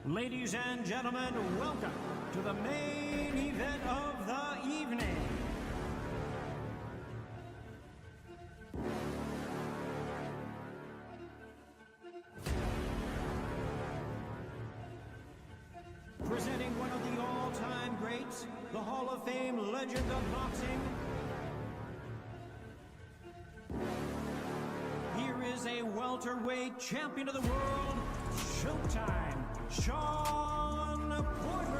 Ladies and gentlemen, welcome to the main event of the evening. Presenting one of the all-time greats, the Hall of Fame legend of boxing. Here is a welterweight champion of the world, Showtime, Shawn Porter.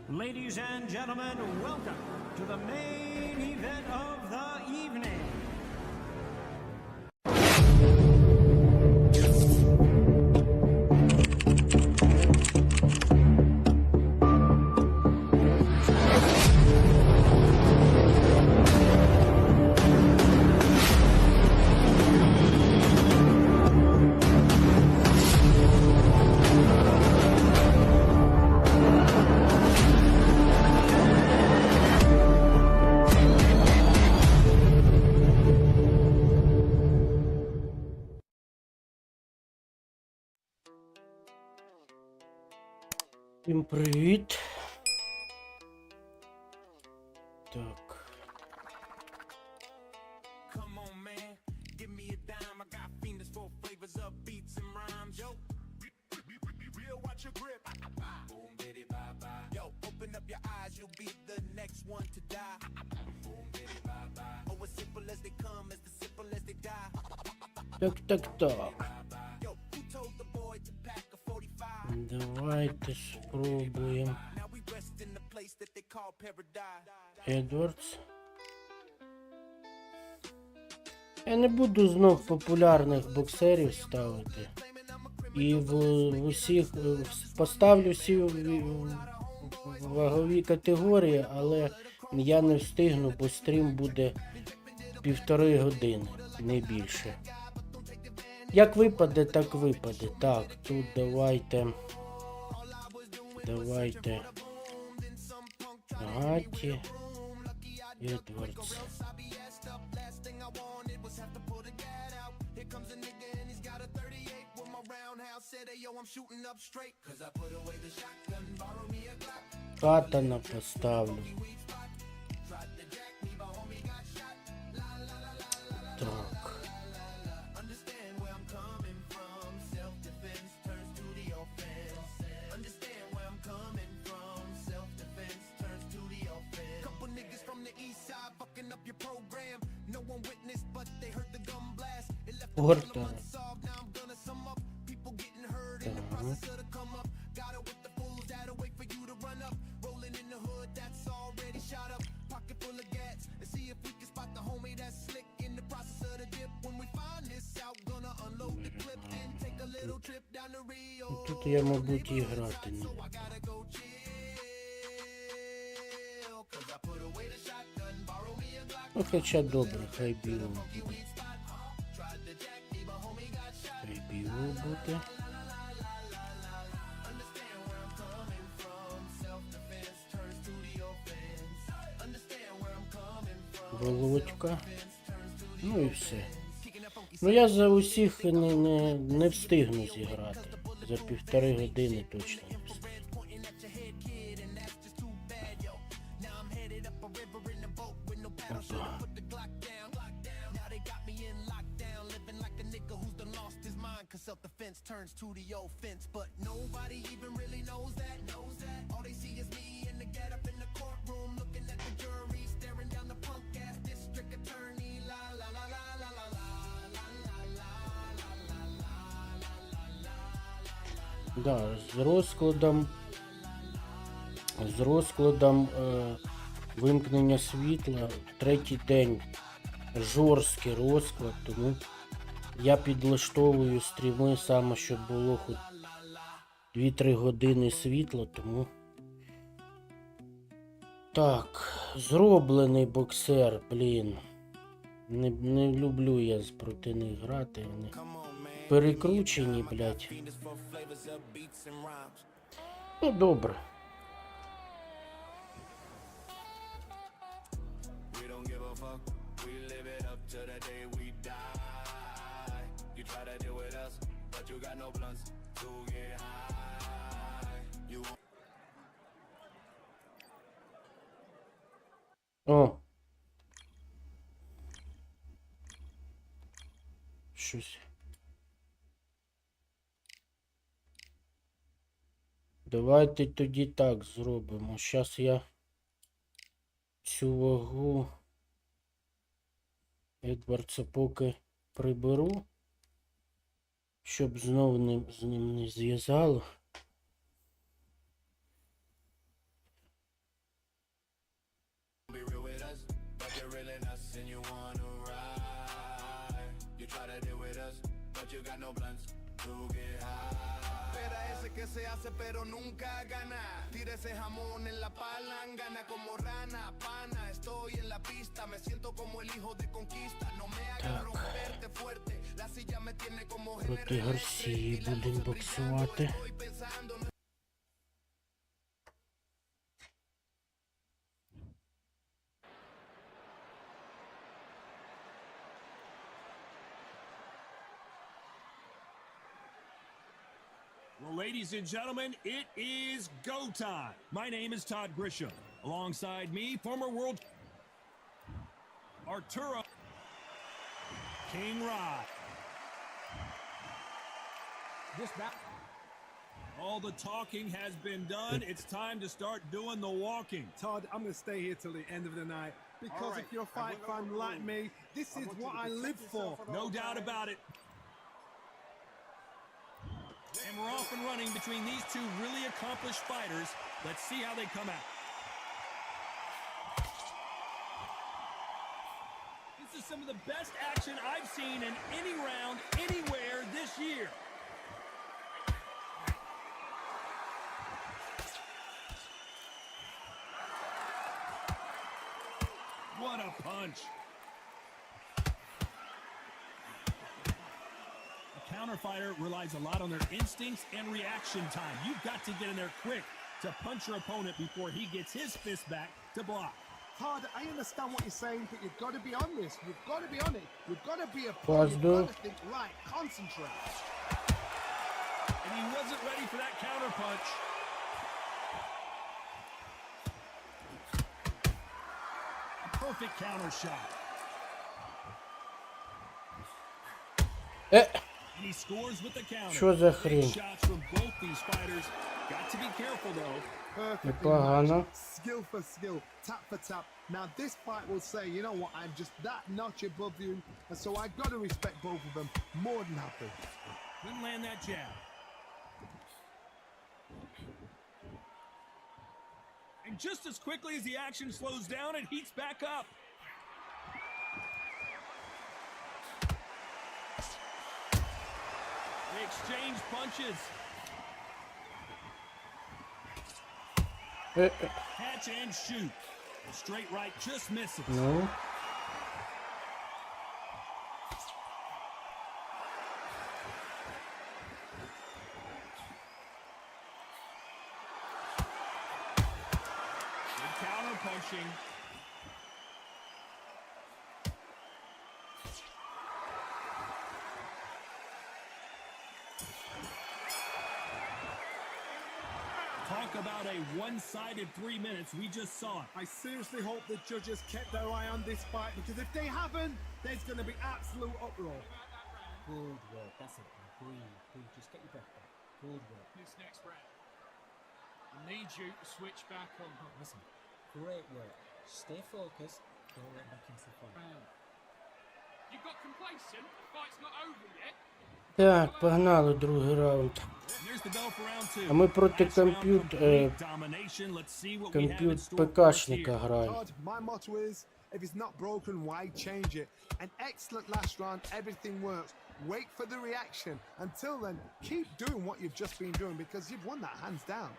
Ladies and gentlemen, welcome to the main event of the evening. Всім привіт. Так. Так. Давайте спробуємо. Едвардс. Я не буду знов популярних боксерів ставити. І в усіх поставлю всі вагові категорії, але я не встигну, бо стрім буде 1,5 години, не більше. Як випаде, так випаде. Так, тут давайте Гаті, Едвардс. Катана поставлю. Так. Портер. Тут я, мабуть, і грати не буду. Ну, хоча добре, хай біло буде. Хай біло буде. Володька. Ну і все. Ну я за усіх не встигну зіграти. За 1,5 години точно не встигну. Опа. Self-defense turns to the offense, but nobody even really knows that. All they see is me in the get up in the courtroom, looking at the jury, staring down the punk ass district attorney. La la la la la la la la la la la. Да, з розкладом вимкнення світла третій день жорсткий розклад, тому я підлаштовую стріми саме, щоб було хоч 2-3 години світла, тому... Так, зроблений боксер, блін. Не люблю я проти них грати, вони перекручені, блядь. Ну, добре. О. Щось. Давайте тоді так зробимо. Щас я цю вагу Едвардса поки приберу, щоб знову з ним не зв'язало. Que se hace pero nunca gana. Tira ese jamón en la palangana como rana, pana. Estoy en la pista, me siento como el hijo de conquista. No me hagas romperte fuerte. La silla me tiene como Проти Гарсії будемо боксувати. Well, ladies and gentlemen, it is go time. My name is Todd Grisham. Alongside me, former world Arturo King Rod. All the talking has been done. It's time to start doing the walking. Todd, I'm going to stay here till the end of the night because if you're a fight fan like me, this is what I live for. No doubt about it. And we're off and running between these two really accomplished fighters. Let's see how they come out. This is some of the best action I've seen in any round, anywhere this year. What a punch. Counter fighter relies a lot on their instincts and reaction time. You've got to get in there quick to punch your opponent before he gets his fist back to block. Todd, I understand what you're saying, but you've got to be on this. You've got to be on it. You've got to be a pro. You've got to think right, concentrate. And he wasn't ready for that counter punch. A perfect counter shot. And he scores with the counter. Що за хрень? Shots from both these fighters. Got to be careful though. Непогано. Skill for skill, tap for tap. Now this fight will say, you know what, I'm just that notch above you, and so I got to respect both of them. More than happy. Couldn't land that jab. And just as quickly as the action slows down, it heats back up. They exchange punches. Catch and shoot. Straight right just misses. No. Good counter punching. Talk about a one-sided 3 minutes. We just saw it. I seriously hope the judges kept their eye on this fight, because if they haven't, there's going to be absolute uproar. Good work, that's it. Breathe, just get your breath back. Good work. This next round, I need you to switch back on. Listen, great work. Stay focused, don't let back into the fight. You got complacent? The fight's not over yet. Так, погнали другий раунд. А ми проти комп'ют ПКшника граємо. Todd, my motto is If it's not broken, why change it? An excellent last round, everything works. Wait for the reaction. Until then, keep doing what you've just been doing because you've won that hands down.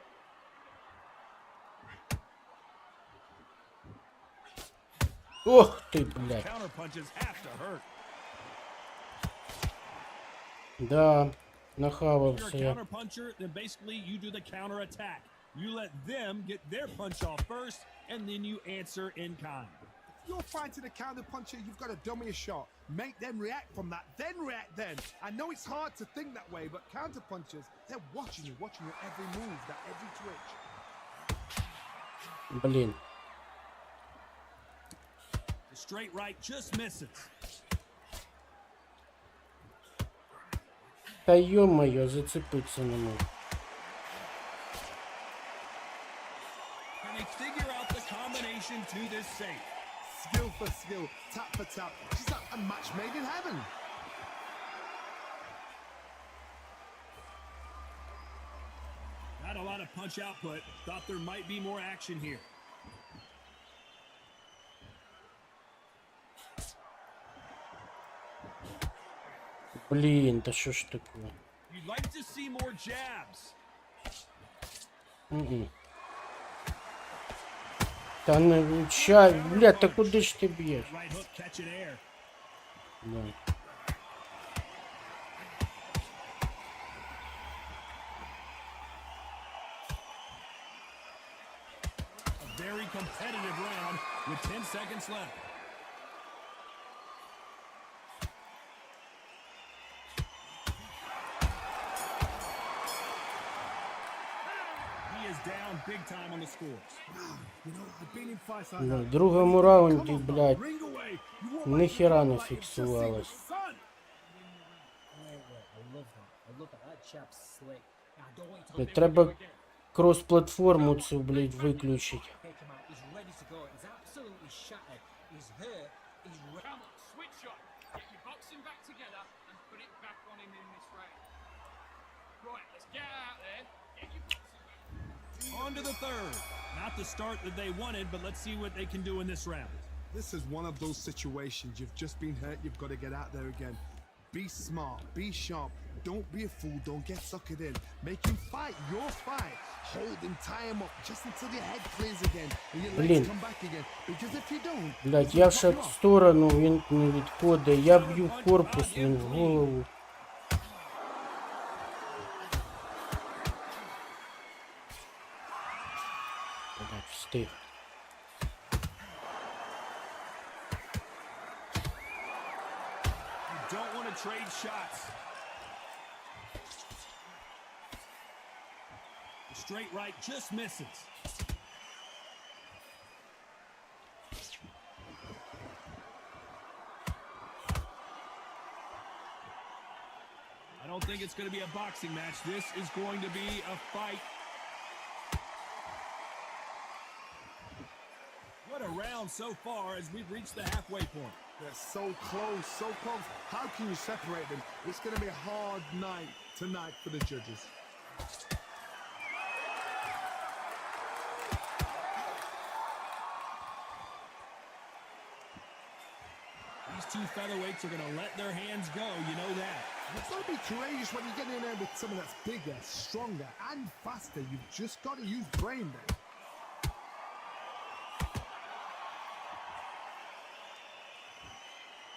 Ох ти, блядь. Counter punches have to hurt. Да, If you're a нахавався я. counter puncher, then basically you do the counter attack. You let them get their punch off first, and then you answer in kind. You're fighting a counter puncher, you've got to dummy a shot. Make them react from that, then react then. I know it's hard to think that way, but counter punchers, they're watching your every move, that every twitch. Блін. The straight right just misses. Та йо-моє, зацепитися не можу. Can they figure out the combination to this safe? Skill for skill, tap for tap. She's like a match made in heaven. Not a lot of punch output. Thought there might be more action here. Блін, та що ж таке? You'd like to see more jabs. Та не чай, блядь, та куди ж ти б'єш? Right hook catching air. Да. A very competitive round with 10 seconds left. He is down big time on the scores. You know, I've been in fights like Ну, that. в другому раунді, блядь, Ring away. You want ніхіра не like you've just seen фіксувалось. the sun. I love that. I love that. That chap's slick. I don't want to Треба крос-платформу цю, блядь, виключити. take him out. He's ready to go. He's absolutely shattered. He's hurt. He's ready. Come on, switch up. Get your boxing back together and put it back on him in this round. Right, let's get out there. Get your boxing back. On to the third. Not the start that they wanted, but let's see what they can do in this round. This is one of those situations. You've just been hurt. You've got to get out there again. Be smart. Be sharp. Don't be a fool. Don't get suckered in. Make him fight your fight. Hold him, tie him up just until your head clears again and your legs Блін. come back again. Because if you don't, Блядь, я ще в сторону, він не відходить. Я б'ю в корпус, він в голову. Блядь, встиг. You don't want to trade shots. The straight right just misses. I don't think it's going to be a boxing match. This is going to be a fight. What a round so far as we've reached the halfway point. they're so close, so close. How can you separate them? It's going to be a hard night tonight for the judges. These two featherweights are going to let their hands go, you know that. You've got to be courageous when you get in there with someone that's bigger, stronger, and faster. You've just got to use brain there.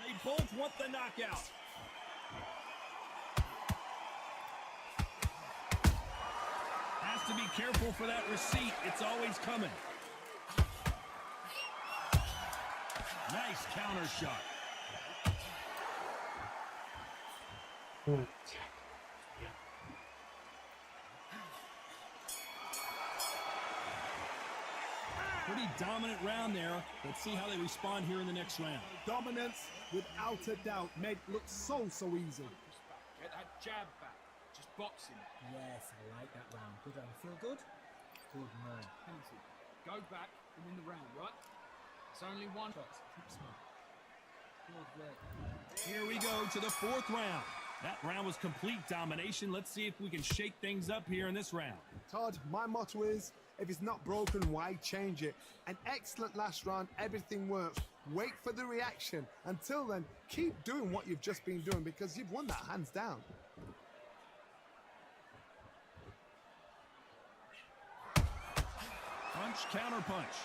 They both want the knockout. Has to be careful for that receipt. It's always coming. Nice counter shot. Pretty dominant round there. Let's see how they respond here in the next round. Dominance, without a doubt, made it look so easy. Get that jab back. Just boxing. Yes, I like that round. Good round. Feel good? Good man. Penalty. Go back and win the round, right? It's only one. Keep smart. Good work. Here we go to the fourth round. That round was complete domination. Let's see if we can shake things up here in this round. Todd, my motto is, If it's not broken, why change it? An excellent last round, everything works. Wait for the reaction. Until then, keep doing what you've just been doing because you've won that hands down. Punch, counter punch.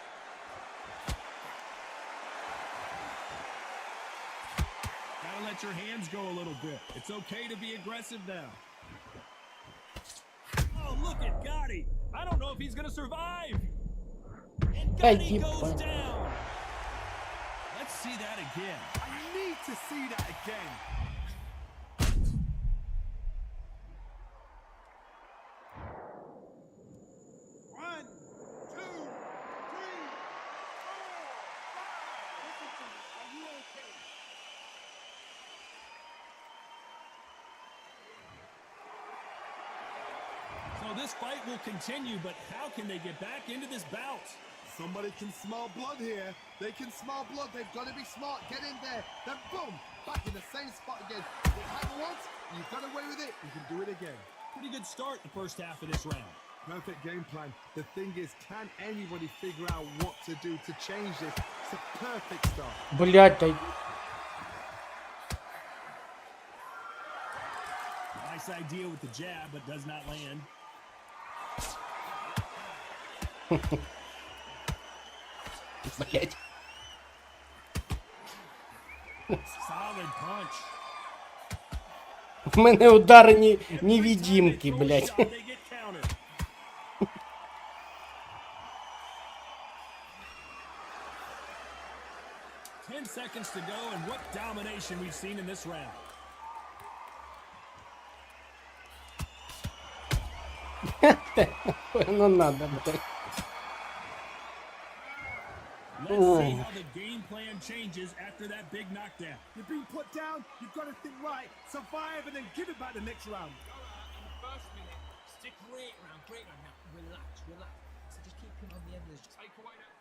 Gotta let your hands go a little bit. It's okay to be aggressive now. Oh, look at Gotti. I don't know if he's gonna survive. And Gotti goes down. Let's see that again. I need to see that again. One, two, three, four, five. Listen to me. Are you okay? So this fight will continue, but how can they get back into this bout? Somebody can smell blood here. They can smell blood. They've got to be smart. Get in there. Then boom, back in the same spot again. It happened once. You got away with it. You can do it again. Pretty good start the first half of this round. Perfect game plan. The thing is, can anybody figure out what to do to change this? It's a perfect start. Блять, та... Nice idea with the jab, but does not land. Блять. Solid punch. В мене ударні невидимки, блять. They get countered. Ten seconds to go, and what domination we've seen in this round. Ну надо, блять. Let's see how the game plan changes after that big knockdown. You've been put down. You've got to think right. Survive and then give it back the next round. In the first minute, stick Great round now. Relax, relax. So just keep him on the end of this. take away that.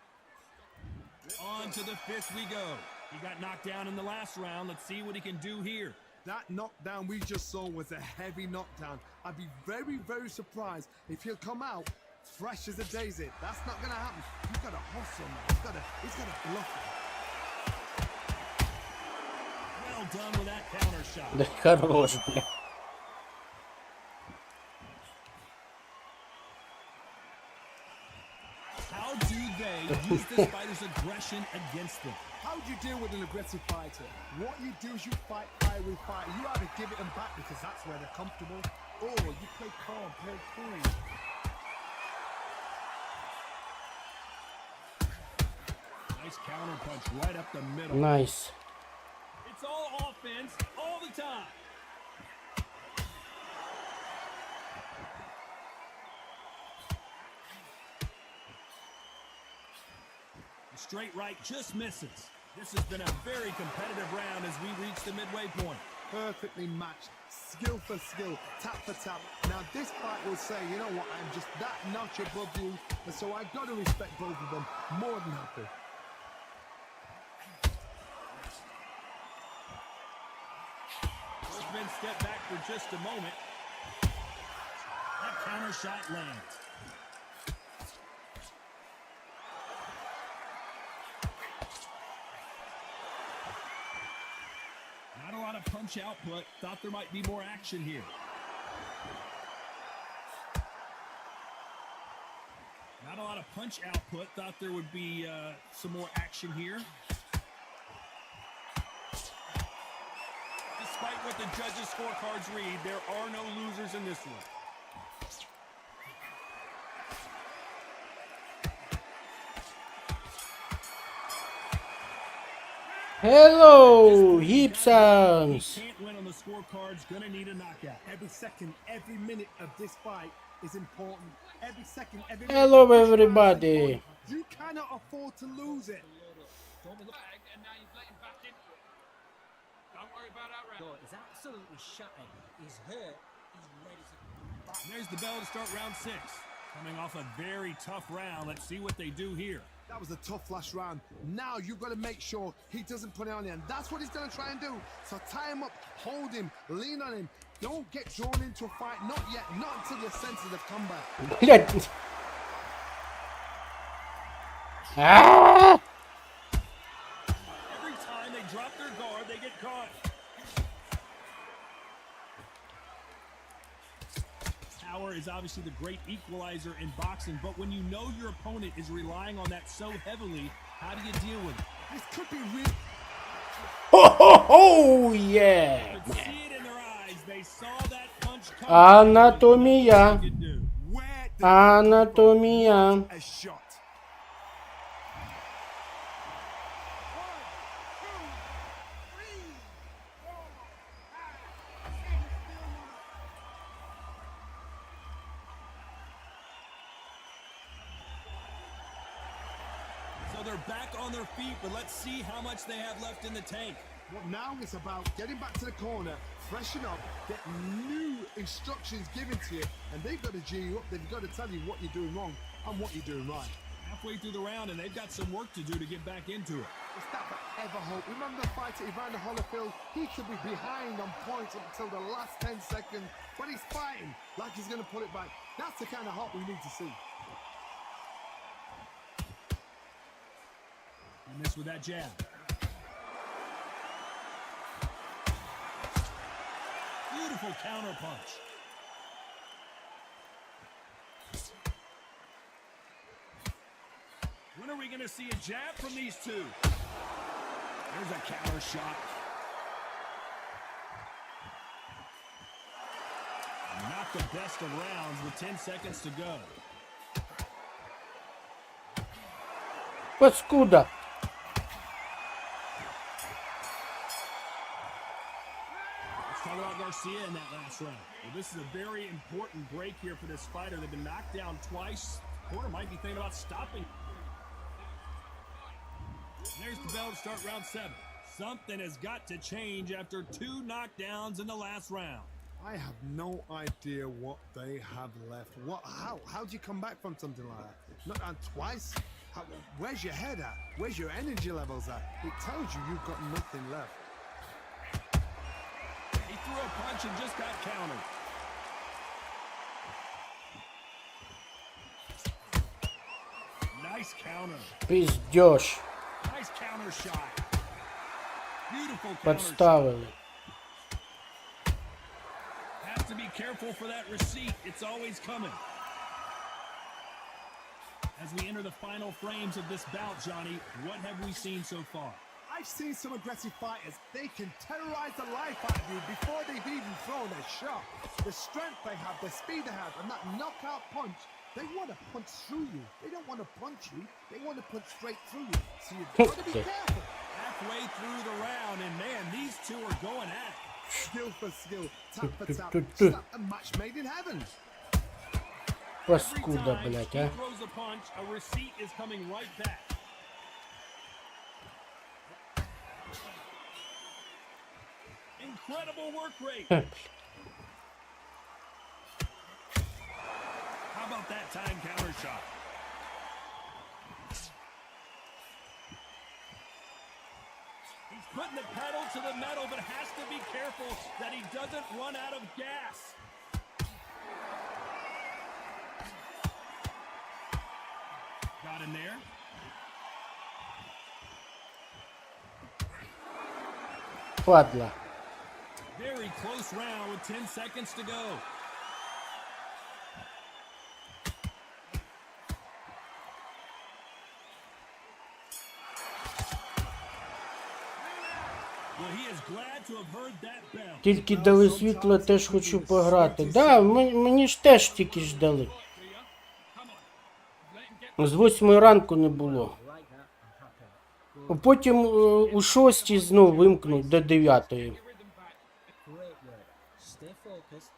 On to the fifth we go. He got knocked down in the last round. Let's see what he can do here. That knockdown we just saw was a heavy knockdown. I'd be very, very surprised if he'll come out fresh as a daisy. That's not going to happen. You've got to hustle, man. He's got to bluff him. Well done with that counter shot. Да хорош, бля. How do they use this fighter's aggression against them? How do you deal with an aggressive fighter? What you do is you fight fire with fire. You either give it them back because that's where they're comfortable, or you play calm, play cool. Nice counter punch right up the middle. Nice. It's all offense all the time. The straight right just misses. This has been a very competitive round as we reach the midway point. Perfectly matched, skill for skill, tap for tap. Now this fight will say, you know what, I'm just that notch above you, and so I've got to respect both of them more than happy. Both men step back for just a moment. That counter shot lands. Not a lot of punch output. Thought there might be more action here. Not a lot of punch output. Thought there would be some more action here. Despite what the judges' scorecards read, there are no losers in this one. Hello, Gibsons. Can't win on the scorecards, gonna need a knockout. Every second, every minute of this fight is important. Every second, every minute. Hello, everybody. You cannot afford to lose it. Don't be lag, and now you've let him back into it. Don't worry about that round. God, he's absolutely shattered. He's hurt. He's ready to back. There's the bell to start round 6. Coming off a very tough round. Let's see what they do here. That was a tough last round. Now you've got to make sure he doesn't put it on you. And that's what he's going to try and do. So tie him up, hold him, lean on him. Don't get drawn into a fight. Not yet. Not until your senses have come back. Блять. А! Every time they drop their guard, they get caught. Power is obviously the great equalizer in boxing, but when you know your opponent is relying on that so heavily, how do you deal with it? This could be real. Хо-хо-хо, yeah, You could man. see it in their eyes. They saw that punch coming. Анатомія. What they could do. Where did Анатомія. a shot? So they're back on their feet, but let's see how much they have left in the tank. Well, now it's about getting back to the corner, freshen up, get new instructions given to you, and they've got to G you up. They've got to tell you what you're doing wrong and what you're doing right. Halfway through the round, and they've got some work to do to get back into it. Is that ever hope? Remember the fight at Evander Holyfield? He could be behind on points up until the last 10 seconds, but he's fighting like he's going to put it back. That's the kind of hope we need to see. You missed with that jab. Beautiful counter punch. When are we going to see a jab from these two? There's a counter shot. Not the best of rounds with 10 seconds to go. Паскуда. Let's talk about Garcia in that last round. Well, this is a very important break here for this fighter. They've been knocked down twice. Corner might be thinking about stopping. There's the bell to start round 7. Something has got to change after 2 knockdowns in the last round. I have no idea what they have left. How do you come back from something like that? Not down twice? Where's your head at? Where's your energy levels at? It tells you you've got nothing left. He threw a punch and just got countered. Nice counter. Пиздёж. Nice counter shot. Beautiful counter shot. Подставили. Has to be careful for that receipt. It's always coming. As we enter the final frames of this bout, Johnny, what have we seen so far? I've seen some aggressive fighters. They can terrorize the life out of you before they've even thrown a shot. The strength they have, the speed they have, and that knockout punch, they want to punch through you. They don't want to punch you. They want to punch straight through you. So you've got to be careful. Halfway through the round, and man, these two are going at it. Skill for skill, tap for tap. Slap a match made in heaven. Паскуда, Every time блядь, he а. throws a punch, a receipt is coming right back. Incredible work rate. How about that time counter shot? He's putting the pedal to the metal, but has to be careful that he doesn't run out of gas. Got him there. Падла. Very close round with 10 seconds to go. Well, he is glad to have heard that bell. Тільки дали світло, теж хочу пограти. Да, мені ж теж тільки ж дали. З 8 ранку не було. Потім у 6 знов вимкнуть до 9. Great work. Stay focused.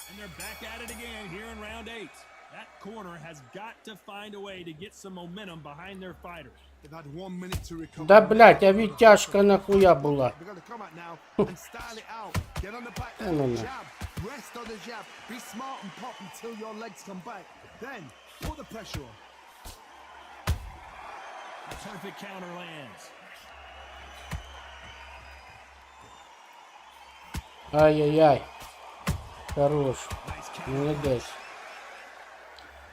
And they're back at it again here in round 8. That corner has got to find a way to get some momentum behind their fighters. They've had 1 minute to recover. Да, блядь, а відтяжка нахуя була? They've got to come out now and style it out. Get on the back No, no, no. jab. Rest on the jab. Be smart and pop until your legs come back. Then put the pressure on. A perfect counter lands. Ай-яй-яй. Хорош. Nice counter. Молодець.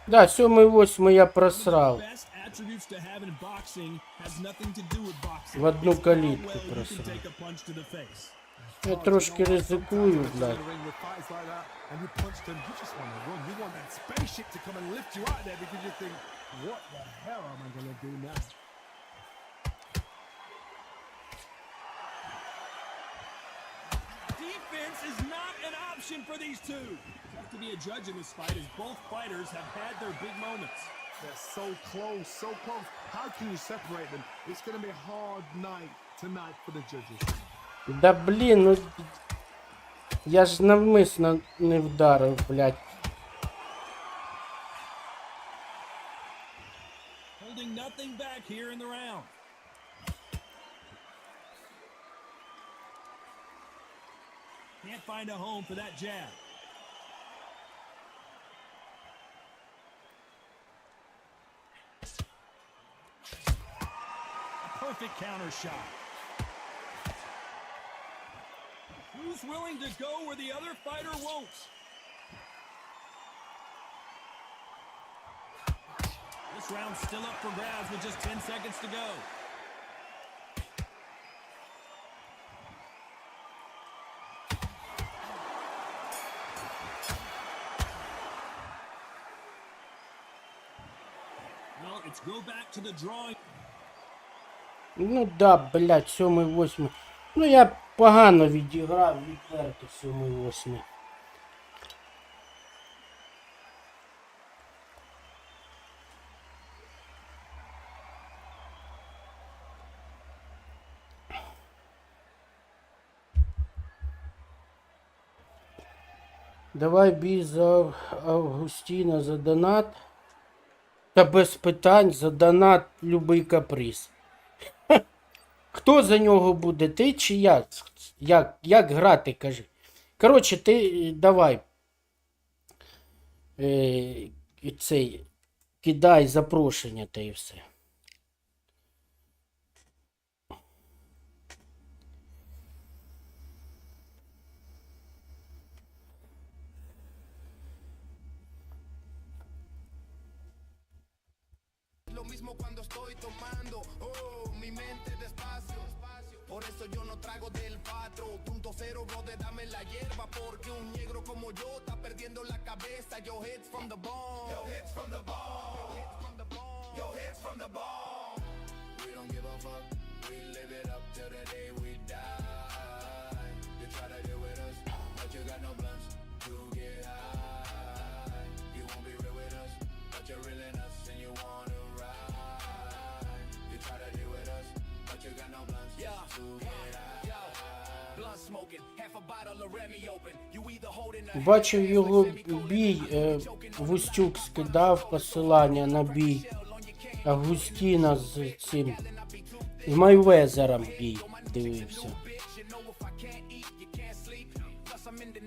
Да, 7-8 я просрав. Best attributes to have in boxing has nothing to do with boxing. В одну It's all калитку well, you can просто. take a punch to the face. Я трошки ризикую, блядь. Ring with fights like that, and you punch them, you just want to run. You want that spaceship to come and lift you out there because you think, what the hell am I going to do now? Defense is not an option for these two. Tough to be a judge in this fight as both fighters have had their big moments. They're so close, so close. How can you separate them? It's going to be a hard night tonight for the judges. Да блін, ну... Я ж навмисно не вдарив, блядь. Holding nothing back here in the round. Can't find a home for that jab. A perfect counter shot. Who's willing to go where the other fighter won't? This round's still up for grabs with just 10 seconds to go. Well, it's go back to the drawing. Ну да, блядь, 7-8. Ну я погано відіграв, відверто 7-8. Давай бій за Августіна за донат. Та без питань за донат любий каприз. Хто за нього буде? Ти чи я? Як грати, кажи. Коротше, ти давай. Цей, кидай запрошення та і все. Lo mismo cuando estoy tomando, oh, mi mente despacio. Por eso yo no trago del 4.0, brother, dame la hierba porque un negro como yo está perdiendo la cabeza. Yo hits from the bone, yo hits from the bone, yo hits from the bone. We don't give a fuck, we live it up till the day we die. You try to deal with us, but you got no blunts to get high. You won't be real with us, but you're real in us and you wanna. Бачив його бій, Вустюк скидав посилання на бій Августіна з цим, з Майвезером бій дивився.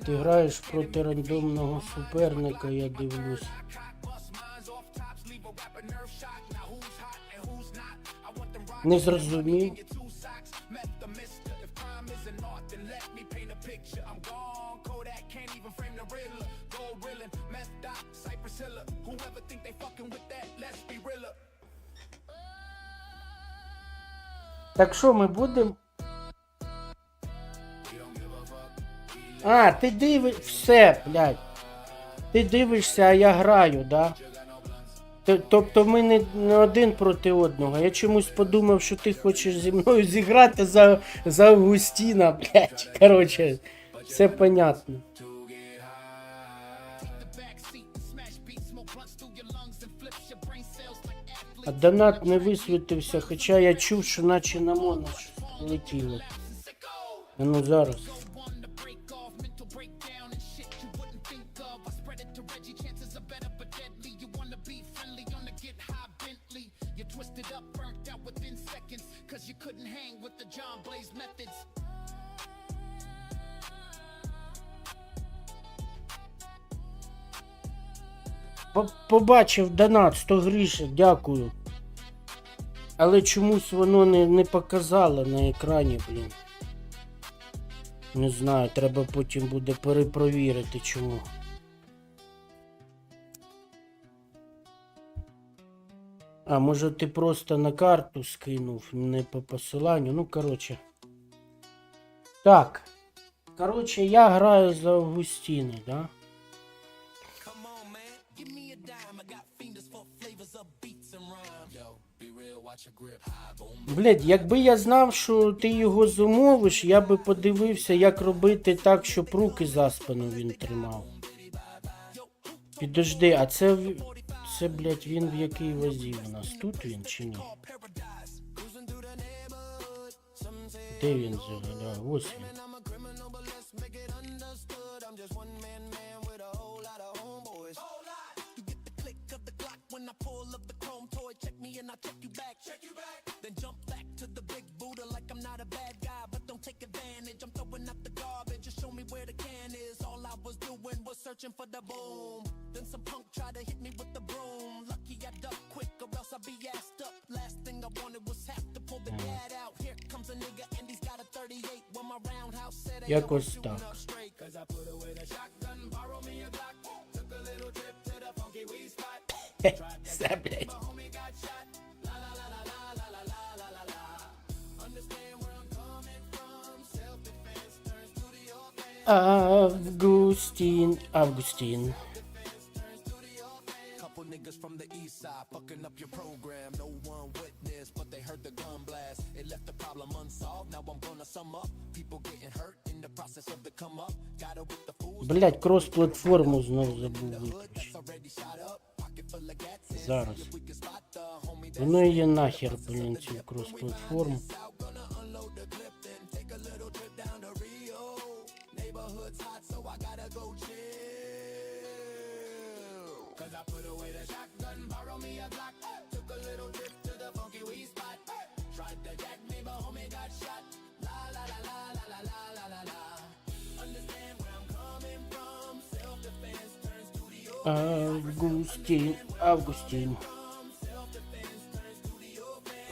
Ти граєш проти рандомного суперника, я дивлюсь. Не зрозумів. Так що ми будемо? А, ти дивиш... Все, блядь. Ти дивишся, а я граю, да? Тобто ми не один проти одного. Я чомусь подумав, що ти хочеш зі мною зіграти за Августіна, блядь. Короче, все понятно. А донат не висвітився, хоча я чув, що наче на моно щось летіло. А ну зараз. Побачив донат 100 гривень, дякую. Але чомусь воно не показало на екрані, блін. Не знаю, треба потім буде перепровірити чому. А, може ти просто на карту скинув, не по посиланню. Ну, коротше. Так. Коротше, я граю за Августіни, да? Come on, man, give me a dime. I got fingers for flavors of beats and rhymes. Yo, be real, watch your grip high, boom. Блядь, якби я знав, що ти його замовиш, я би подивився, як робити так, щоб руки за спину він тримав. Підожди, а це, блядь, він в якій вазі у нас? Тут він чи ні? Де він заглядав? Ось він. Searching for the boom. Then some punk tried to hit me with the broom. Lucky I ducked quick or else I'd be assed up. Last thing I wanted was have to pull the cat out. Here comes a nigga and he's got a 38. When my roundhouse said Якось так. Cause I put away the shotgun, borrow me a Glock. Took a little trip to the funky weed spot. Все, блядь. My homie got shot. La la la la la la la la la la. Understand where I'm coming from. Self-defense turns to the offense. Августін. Couple niggas from the east side fucking up your program. No one witnessed, but they heard the gun blast. It left the problem unsolved. Now I'm gonna sum up. People getting hurt in the process of the come up. Got it with the fools. Блядь, крос-платформу знов забув виключити. Зараз. Воно її нахер, блін, цю крос-платформу. Cause I put away the shotgun, borrow me a Glock. Took a little trip to the funky weed spot. Tried to jack me, but homie got shot. La la la la la la la la la la. Understand where I'm coming from. Self-defense turns to the Августін.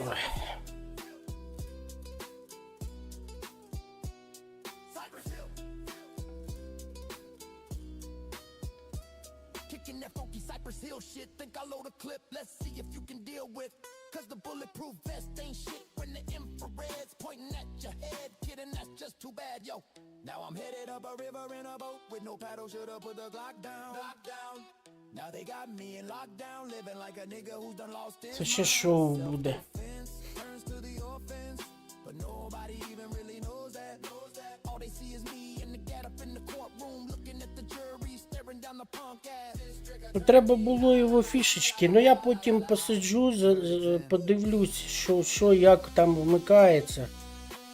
Ой. Kicking that funky Cypress Hill shit. Think I load a clip. Let's see if you can deal with. Cause the bulletproof vest ain't shit when the infrared's pointing at your head. Kidding, that's just too bad, yo. Now I'm headed up a river in a boat with no paddle. Should've put the Glock down. Now they got me in lockdown, living like a nigga who's done lost his Це ще шоу буде. turns to the offense, but nobody even really knows that. All they see is me in the get up in the courtroom, looking at the jury, staring down the punk ass. Треба було його фішечки, ну я потім посиджу, подивлюсь, що як там вмикається.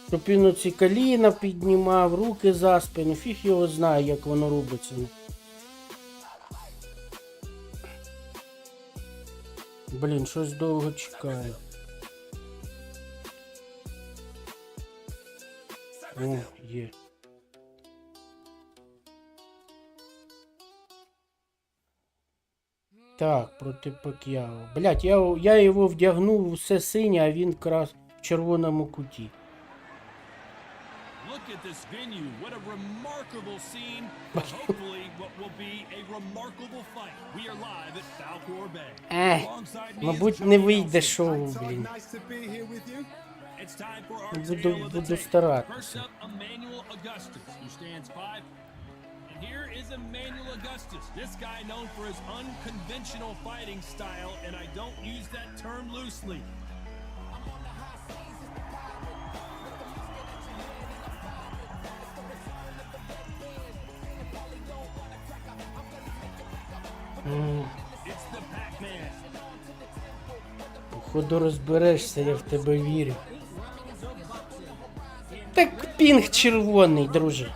Щоб він оці коліна піднімав, руки за спину, фіг його знає, як воно робиться. Блін, щось довго чекаю. О, є. Так, проти Пак'яо. Блять, я його вдягнув усе синє, а він якраз в червоному куті. Look at this venue. What a remarkable scene. Hopefully, what will be a remarkable fight. We are live at Falcor Bay. Alongside me is Мабуть, Johnny не вийде Nelson. шоу, блін. Nice to be here with you. It's time for our tale of the Буду tape. First старатися. up, Emmanuel Augustus, who stands 5. And here is Emmanuel Augustus. This guy known for his unconventional fighting style, and I don't use that term loosely. It's the Pac-Man. Походу розберешся, я в тебе вірю. Так пінг червоний, друже.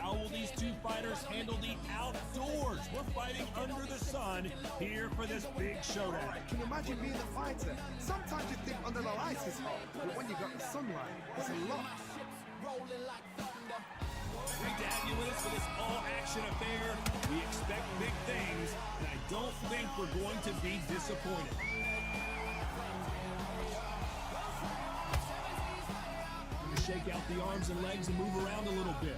How will these two fighters handle the outdoors? We're fighting under the sun here for this big showdown. Can you imagine being a fighter? Sometimes you think under the lights is hot, but when you got the sunlight, it's a lot. Great to have you with us for this all-action affair. We expect big things, and I don't think we're going to be disappointed. Shake out the arms and legs and move around a little bit.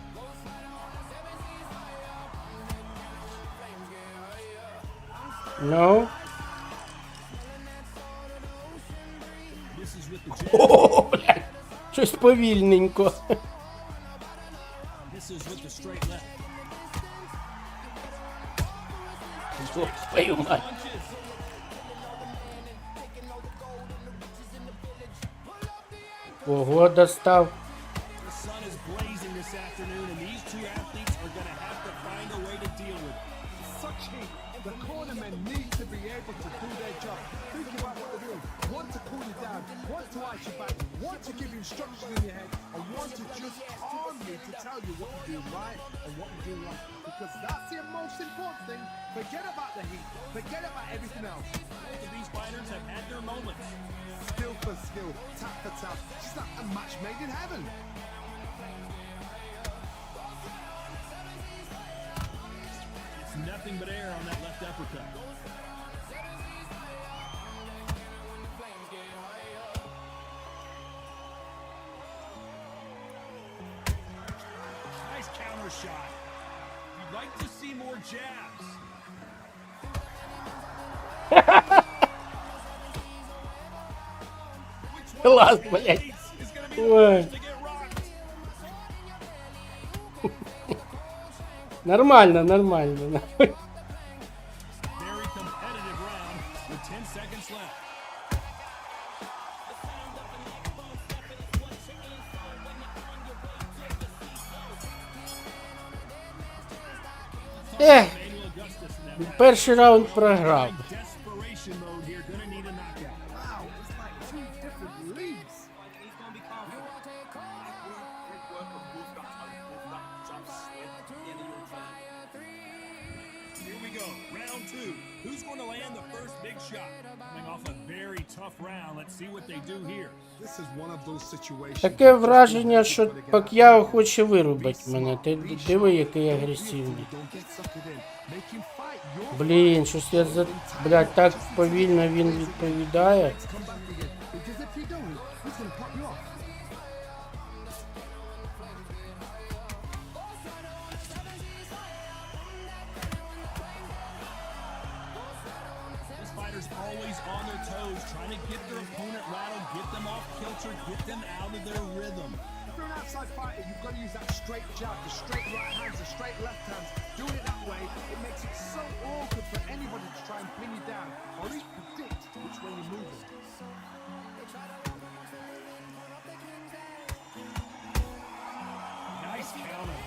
No. Misses with the jab. О, блядь. Щось повільненько. Misses with the straight left. Твою мать. Punches. Ого, достав. The sun is blazing this afternoon, and these two athletes are going to have to find a way to deal with it. Such heat. The cornermen need to be able to do their job. Think about what they're doing. One to cool you down, one to ice you back, one to give you instructions in your head, and one to just calm you to tell you what you're doing right and what you're doing wrong. Because that's the most important thing. Forget about the heat. Forget about everything else. Both of these fighters have had their moments. Skill for skill, tap for tap. Just like a match made in heaven. It's nothing but air on that left uppercut. Nice counter shot. You'd like to see more jabs. Which one Класс, of these блядь. athletes is gonna be the Ой. first to get rocked? Нормально, нормально. Very competitive round with 10 seconds left. Ех, Manuel Augustus in that перший раунд програв. desperation mode here, gonna need a knockout. Wow, it's like two different leagues. He's gonna be confident. Good work of both guys. Both guys jumps in the outside. Here we go, round two. Who's going to land the first big shot? Coming off a very tough round. Let's see what they do here. This is one of those situations. Таке враження, що Пак'яо хоче вирубати мене. Ти диви, який агресивний. Don't get suckered in. Make him fight your Блін, щось я за... Блядь, так повільно він відповідає. come back again. Because if you don't, he's gonna cut you off. This fighter's always on their toes, trying to get their opponent rattled, get them off kilter, get them out of their rhythm. If you're an outside fighter, you've got to use that straight jab, the straight right hands, the straight left hands. Doing it that way, it makes it so awkward for anybody to try and pin you down, or at least predict which way you're moving. Nice counter.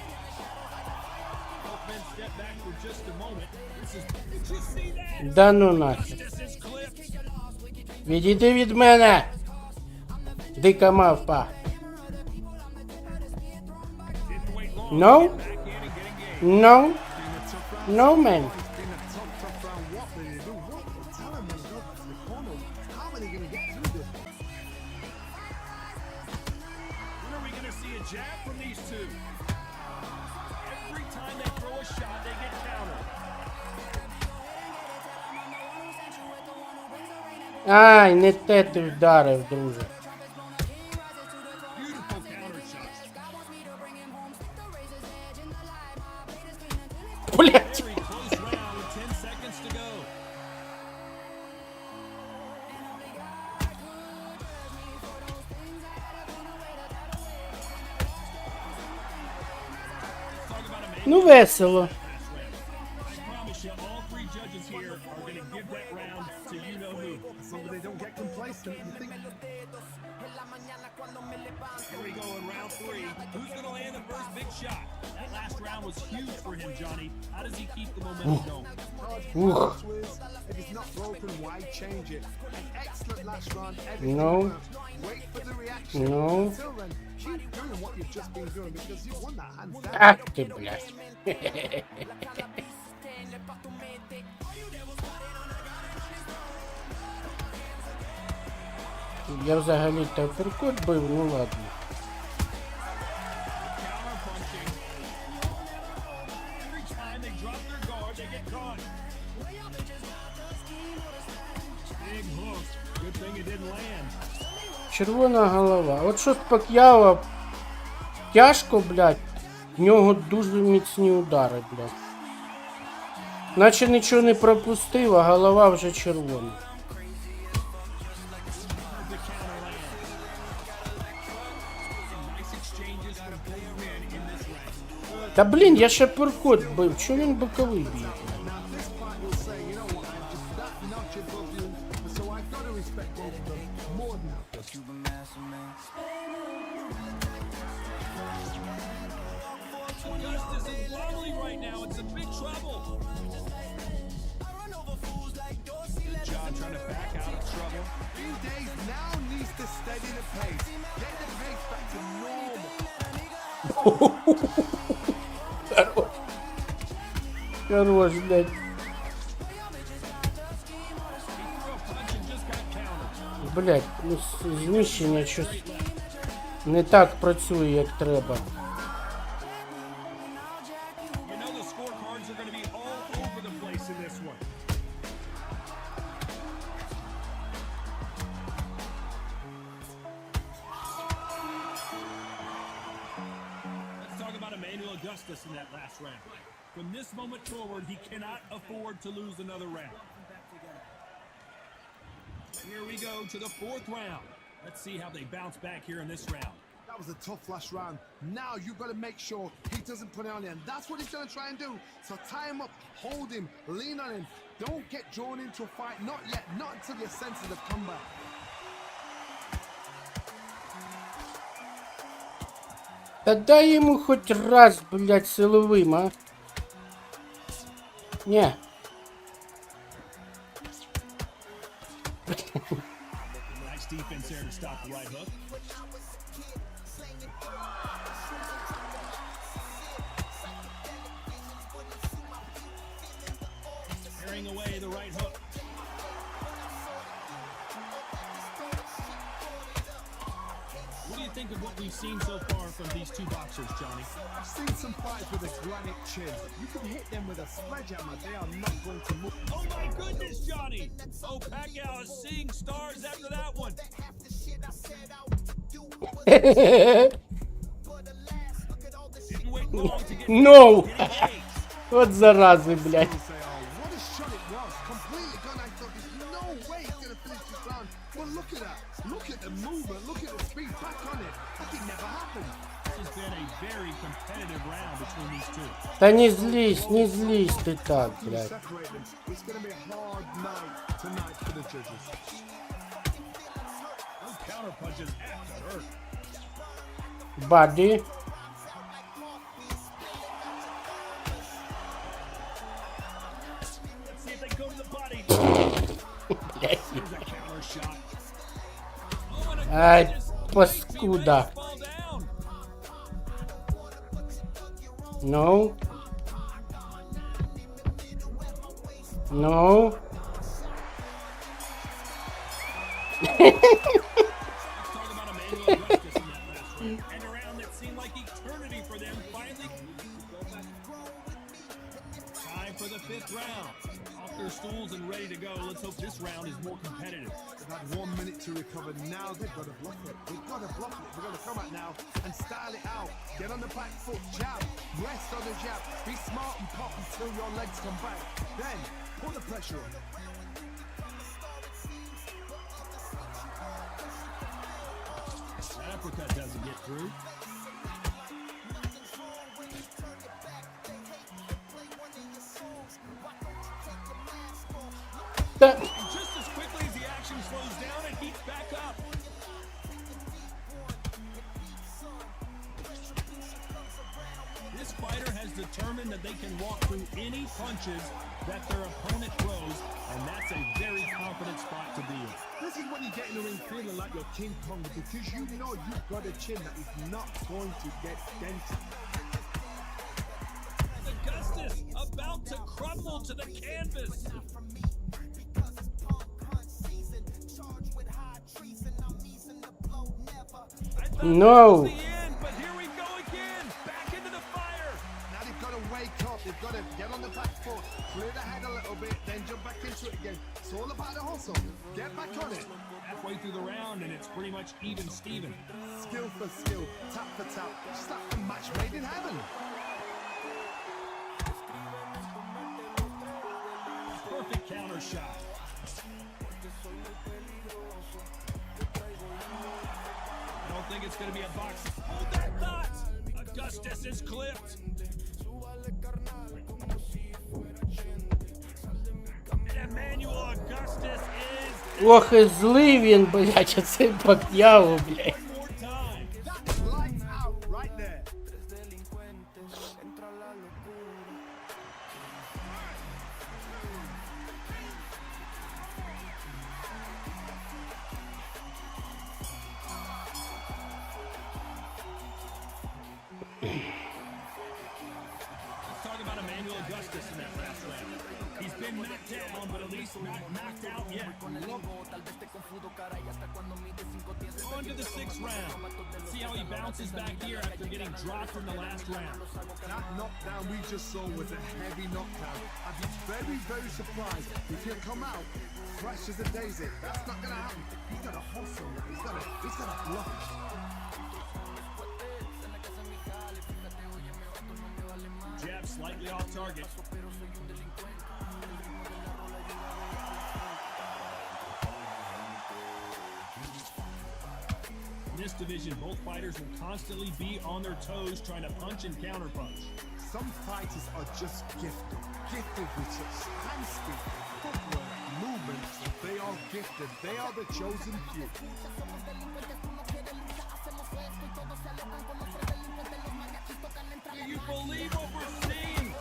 Both men step back for just a moment. This is. Did you see that? Да ну нахер. This is clipped. Відійди від мене! Дика мавпа. Didn't wait long. No? Back in and get engaged. No? No, man. It's been a tough round. What will they do? What? Tell them they'll go to the corner. How are they going to get through this? When are we going to see a jab from these two? Every time they throw a shot, they get countered. Ай, не те ти вдарив, друже. Beautiful counter shot. Блять. Very close round with 10 seconds to go. Talk about a man. Ну весело. I promise you, all three judges here are going to give that round to you know who. So they don't get complacent. You think Here we go in round three. Who's going to land the first big shot? That last round was huge for him, Johnny. How does he keep the momentum going? Ух. if it's not broken, why change it? An excellent last round. No. Wait for the reaction. No. Until then, keep doing what you've just been doing because you've won that hands down. Ах ти, блядь. Я взагалі та прикот бив, ну ладно. Counter punching. Every time they drop their guard, they get caught. Big hook. Good thing it didn't land. Червона голова. От що з Пак'яо тяжко, блядь. В нього дуже міцні удари, блядь. Наче нічого не пропустив, а голова вже червона. Та блін, я ще перход бив, чого він боковий б'є? Хорош, блядь. Блядь, ну зміщення щось не так працює, як треба. In that last round. From this moment forward, he cannot afford to lose another round. Here we go to the fourth round. Let's see how they bounce back here in this round. That was a tough last round. Now you've got to make sure he doesn't put it on you, and that's what he's going to try and do. So tie him up, hold him, lean on him. Don't get drawn into a fight. Not yet. Not until your senses have come back. Та дай йому хоч раз, блядь, силовим, а? Ні. Nice defense there to stop the right hook. Carrying away the right hook. What do you think of what we've seen so far from these two boxers, Johnny? I've seen some fights with a granite chin. You can hit them with a sledgehammer. They are not going to move. Oh my goodness, Johnny! Oh, Pacquiao is seeing stars after that one. Didn't wait long to get No! От зарази, блядь. What a shot it was. Completely gone. I thought there's no way he's going to finish this round. But look at that. Look at the movement. Look at the speed. Back on it. Like it never happened. This has been a very competitive round between these two. Та не злізь ти так, блядь. Separate them. It's going to be a hard night tonight for the judges. Those counter punches have to hurt. Баді. Let's see if they go to the body. Блядь. There's a counter shot. Oh, and a Ай, just паскуда. fall down. No. No. Talk about Emmanuel Augustus in that last round. And a round that seemed like eternity for them finally. Time for the fifth round. Off their stools and ready to go. Let's hope this round is more competitive. They've had 1 minute to recover. Now they've got to block it. They've got to block it. They've got to come out now and style it out. Get on the back foot, jab, rest on the jab. Be smart and pop until your legs come back. Then put the pressure on. Africa doesn't get through. Та... And just as quickly as the action slows down, it heats back up. This fighter has determined that they can walk through any punches that their opponent throws, and that's a very confident spot to be in. This is when you get in the ring feeling like you're King Kong because you know you've got a chin that is not going to get dented. Augustus about to crumble to the canvas. No. The end, but here we go again. Back into the fire. Now they've got to wake up. They've got to get on the back foot, clear the head a little bit, then jump back into it again. It's all about the hustle. Get back on it. Halfway through the round, and it's pretty much even Steven. Skill for skill, tap for tap. Just like a match made in heaven. perfect counter shot. I don't think it's going to be a box. Hold that thought! Augustus is clipped. And Emmanuel Augustus is... Ох, і злий він, блядь, а цей Пак'яо, блядь. One more time. That's lights out right there. Let's talk about Emmanuel Augustus in that last round. He's been knocked down, but at least not knocked out yet. On to the 6th round. Let's see how he bounces back here after getting dropped in the last round. That knockdown we just saw was a heavy knockdown. I'd be very, very surprised if he'll come out fresh as a daisy. That's not gonna happen. He's got a hustle. He's got a block. Jab slightly off target. In this division, both fighters will constantly be on their toes trying to punch and counterpunch. Some fighters are just gifted with such hand speed, footwork, movements. They are gifted. They are the chosen few. Do you believe what we're seeing?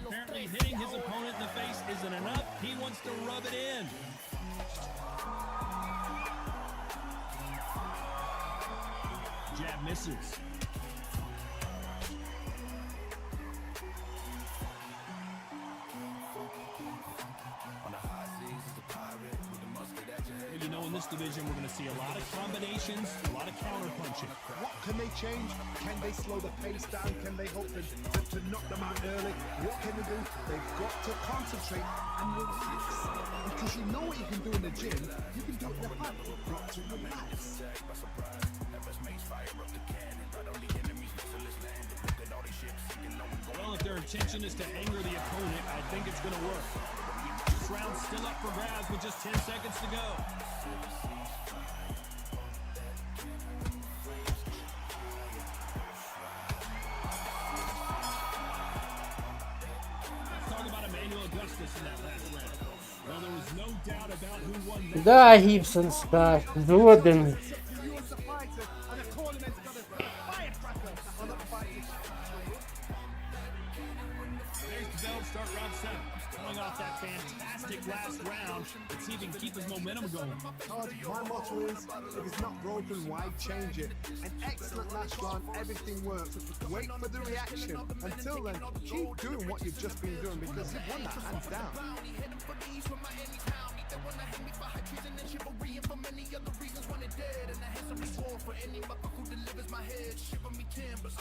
Apparently hitting his opponent in the face isn't enough. He wants to rub it in. Jab misses. You know, in this division, we're going to see a lot of combinations, a lot of counter punching. What can they change? Can they slow the pace down? Can they hope to knock them out early? What can they do? They've got to concentrate and relax. Because you know what you can do in the gym, you can do it in the fight. You've got to relax. Well, if their intention is to anger the opponent, I think it's going to work. This round's still up for grabs with just 10 seconds to go. Let's talk about Emmanuel Augustus in that last round. Well, there was no doubt about who won that. Да, Гібсон скаже, згоден. You as a fighter, and a tournament's got a firecracker on that fight. There's the bell to start round 7. Coming off that fantastic last round, let's see if he can keep his momentum going. My motto is, if it's not broken, why change it? An excellent last round, everything works. Wait for the reaction. Until then, keep doing what you've just been doing because you've won that hands down.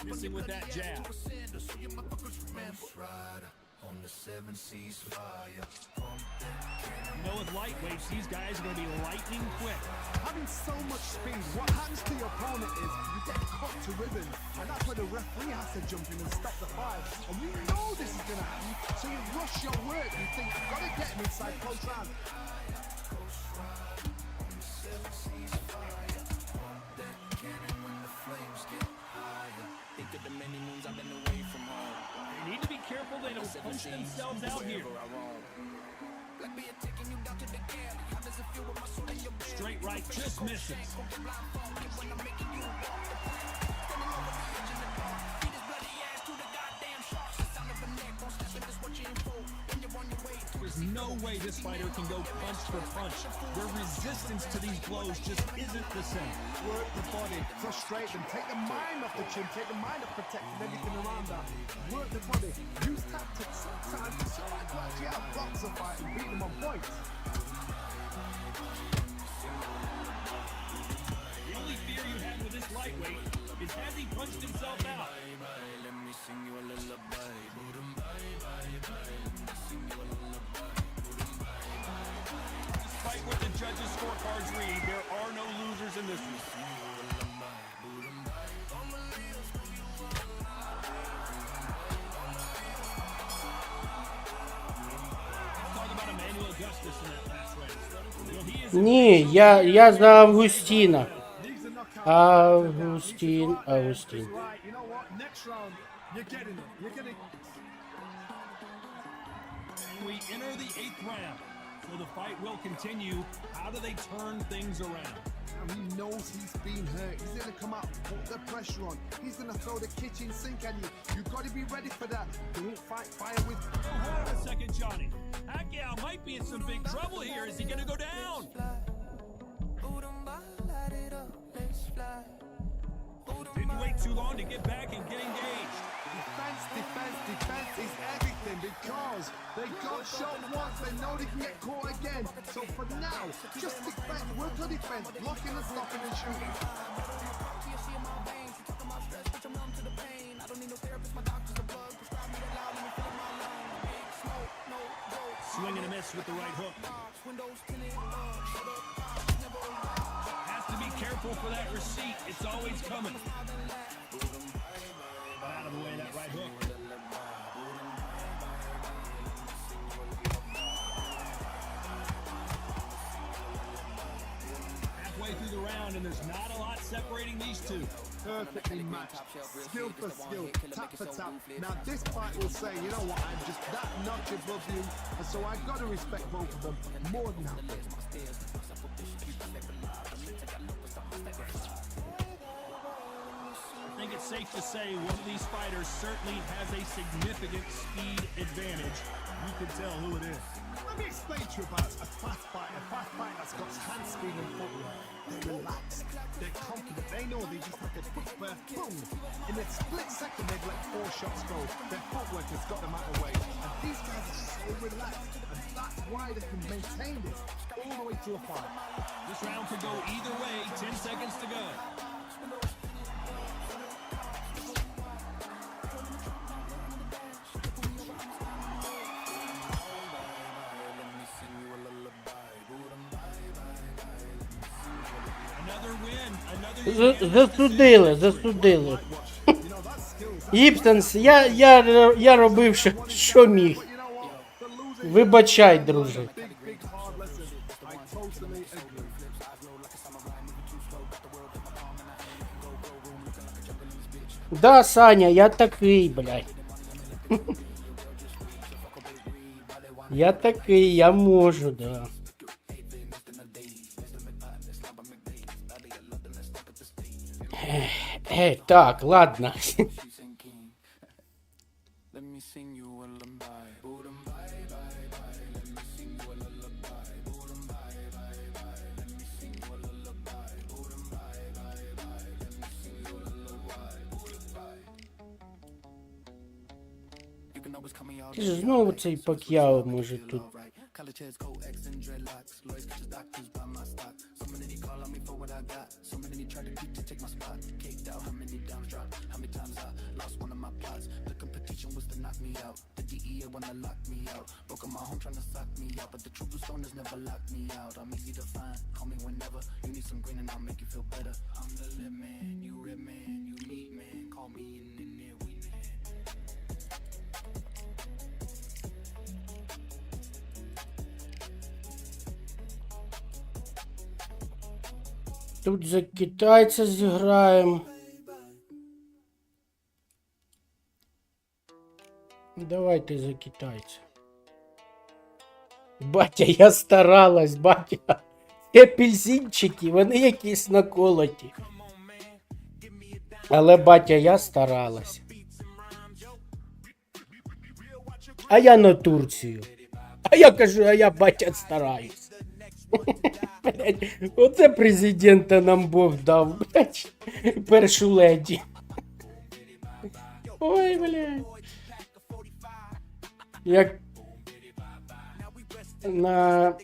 Missing with that jab. You know, with lightweights, these guys are going to be lightning quick. Having so much speed, what happens to your opponent is you get cut to ribbon, and that's where the referee has to jump in and stop the fight. And you know this is going to happen, so you rush your work. You think, you've got to get him inside close round. They need to be careful they don't punch themselves out here. Straight right just misses. There's no way this fighter can go punch for punch. Their resistance to these blows just isn't the same. Work the body, frustrate them, take the mind off the chin, take the mind off protecting everything around that. Work the body, use tactics sometimes to actually outbox a fight and beat them on points. The only fear you have with this lightweight is has he punched himself out? Despite what the judges' scorecards read, there are no losers in this one. nervous in that last round. Well, he is Ні, я за Августіна. Августін. Right, you know what? Next round, you're getting it. You're getting. And we enter the 8th round. So the fight will continue. How do they turn things around? Now he knows he's been hurt. He's gonna come out, put the pressure on. He's gonna throw the kitchen sink at you. You gotta be ready for that. Don't fight fire with. Oh, hold on a second, Johnny. Pacquiao might be in some big trouble here. Is he gonna go down? Didn't wait too long to get back and get engaged. Defense, defense, defense is everything because they got shot once. They know they can get caught again. So for now, just defend. Work on defense, blocking and stopping and shooting. Swing and a miss with the right hook. Has to be careful for that receipt. It's always coming. Out of the way, that right hook. Halfway through the round, and there's not a lot separating these two. Perfectly matched, skill for skill, tap for tap. Now this fight will say, you know what, I'm just that notch above you, and so I've got to respect both of them more than that. I think it's safe to say one of these fighters certainly has a significant speed advantage. You can tell who it is. Let me explain to you about a fast fighter that's got hand speed and footwork. They're relaxed, they're confident, they know they just have to put their boom. In a split second they've let 4 shots go. Their footwork has got them out of the way. And these guys are so relaxed, and that's why they can maintain this all the way to a fight. This round could go either way. 10 seconds to go. Another win, another Засудили. Іпсенс, я робив, що міг. Вибачай, друже. Big hard lesson. I totally agree. Да, Саня, я такий, блядь. Я такий, я можу, да. Так, ладно. Ти ж знову цей Пак'яо може тут. Тут за китайця зіграємо. Давайте за китайця. Батя, я старалась, батя. Ці апельсинчики, вони якісь наколоті. Але, батя, я старалась. А я на Турцію. А я кажу, а я, батя, стараюсь. Блять, оце президента нам Бог дав, блять, першу леді. Ой, блять. Як на...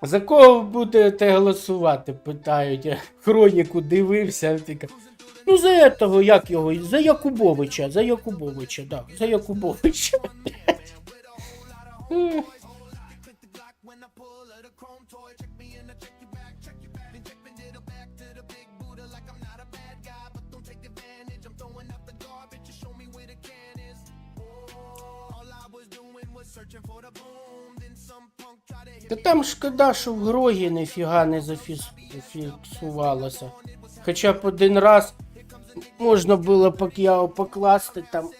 За кого будете голосувати, питають. Я хроніку дивився, така. Ну, за этого, як його, за Якубовича, да, за Якубовича. Searching for the boom, then some punk Та там шкода, що в Грогі ніфіга не зафіксувалося. Хоча б один раз можна було Пак'яо покласти там.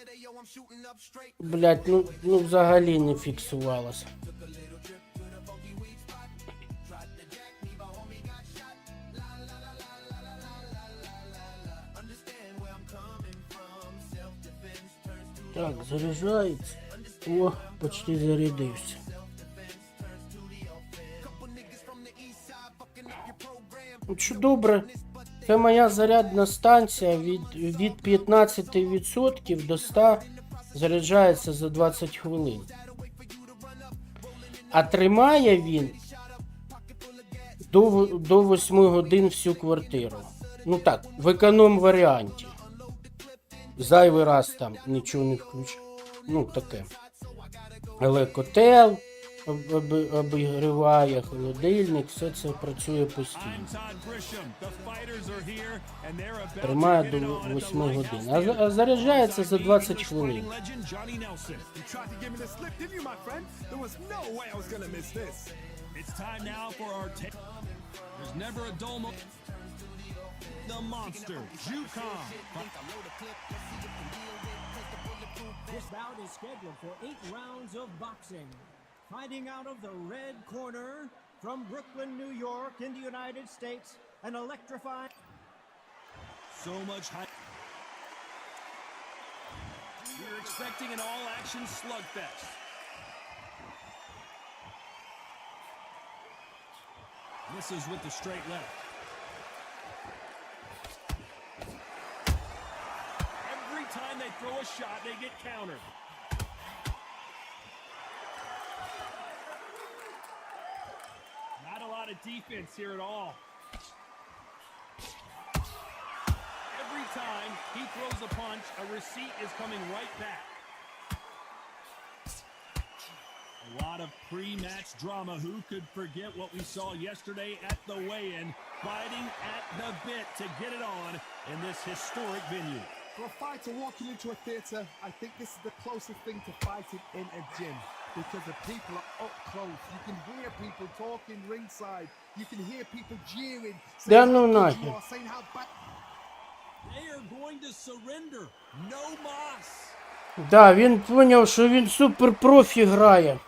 Блять, ну взагалі не фіксувалося. Так, заряджається. О, почти зарядився. Ну, що добре, це моя зарядна станція від 15% до 100% заряджається за 20 хвилин. А тримає він до 8 годин всю квартиру. Ну так, в економ варіанті. Зайвий раз там нічого не включу. Ну таке. Але котел обігріває, холодильник, все це працює постійно. Тримає до 8 годин. А заряджається за 20 хвилин. The monster, Jucom. This bout is scheduled for 8 rounds of boxing. Fighting out of the red corner from Brooklyn, New York in the United States, an electrifying... So much hype. We're expecting an all-action slugfest. Misses with the straight left. Every time they throw a shot, they get countered. Not a lot of defense here at all. Every time he throws a punch, a receipt is coming right back. A lot of pre-match drama. Who could forget what we saw yesterday at the weigh-in, fighting at the bit to get it on in this historic venue. For a fighter walking into a theatre, I think this is the closest thing to fighting in a gym. Because the people are up close. You can hear people talking ringside. You can hear people jeering. Да ну нахер. Saying how bad... They are going to surrender. No mas. Да, він поняв, що він суперпрофі грає.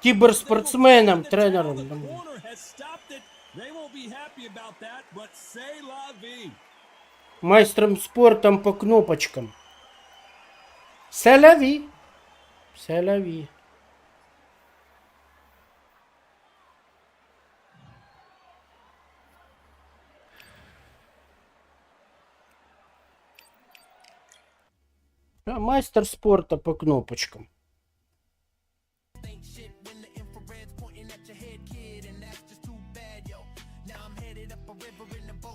Кіберспортсменом, тренером. The corner has stopped it. They won't be happy about that, but c'est la vie. Майстром спортом по кнопочкам. Це ла ві. Це ла ві. А майстер спорту по кнопочкам.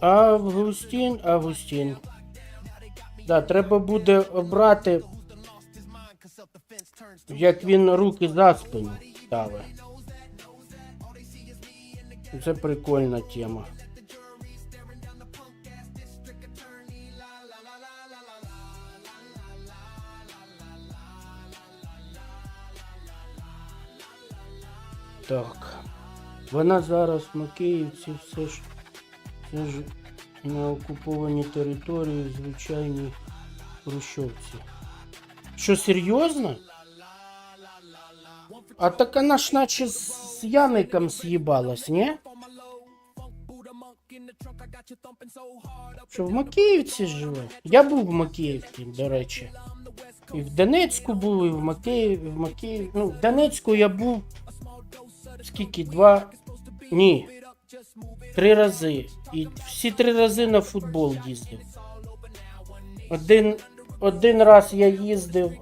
Августін. Да, треба буде обрати, як він руки за спину ставить. Це прикольна тема. Так. Вона зараз в Макіївці, все ж на окупованій території, в звичайній хрущовці. Що, серйозно? А так вона ж наче з Яником з'їбалась, ні? Що, в Макіївці живе? Я був в Макіївці, до речі. І в Донецьку був, і в Макіївці. Ну, в Донецьку я був скільки? 3 рази. І всі 3 рази на футбол їздив. Один раз я їздив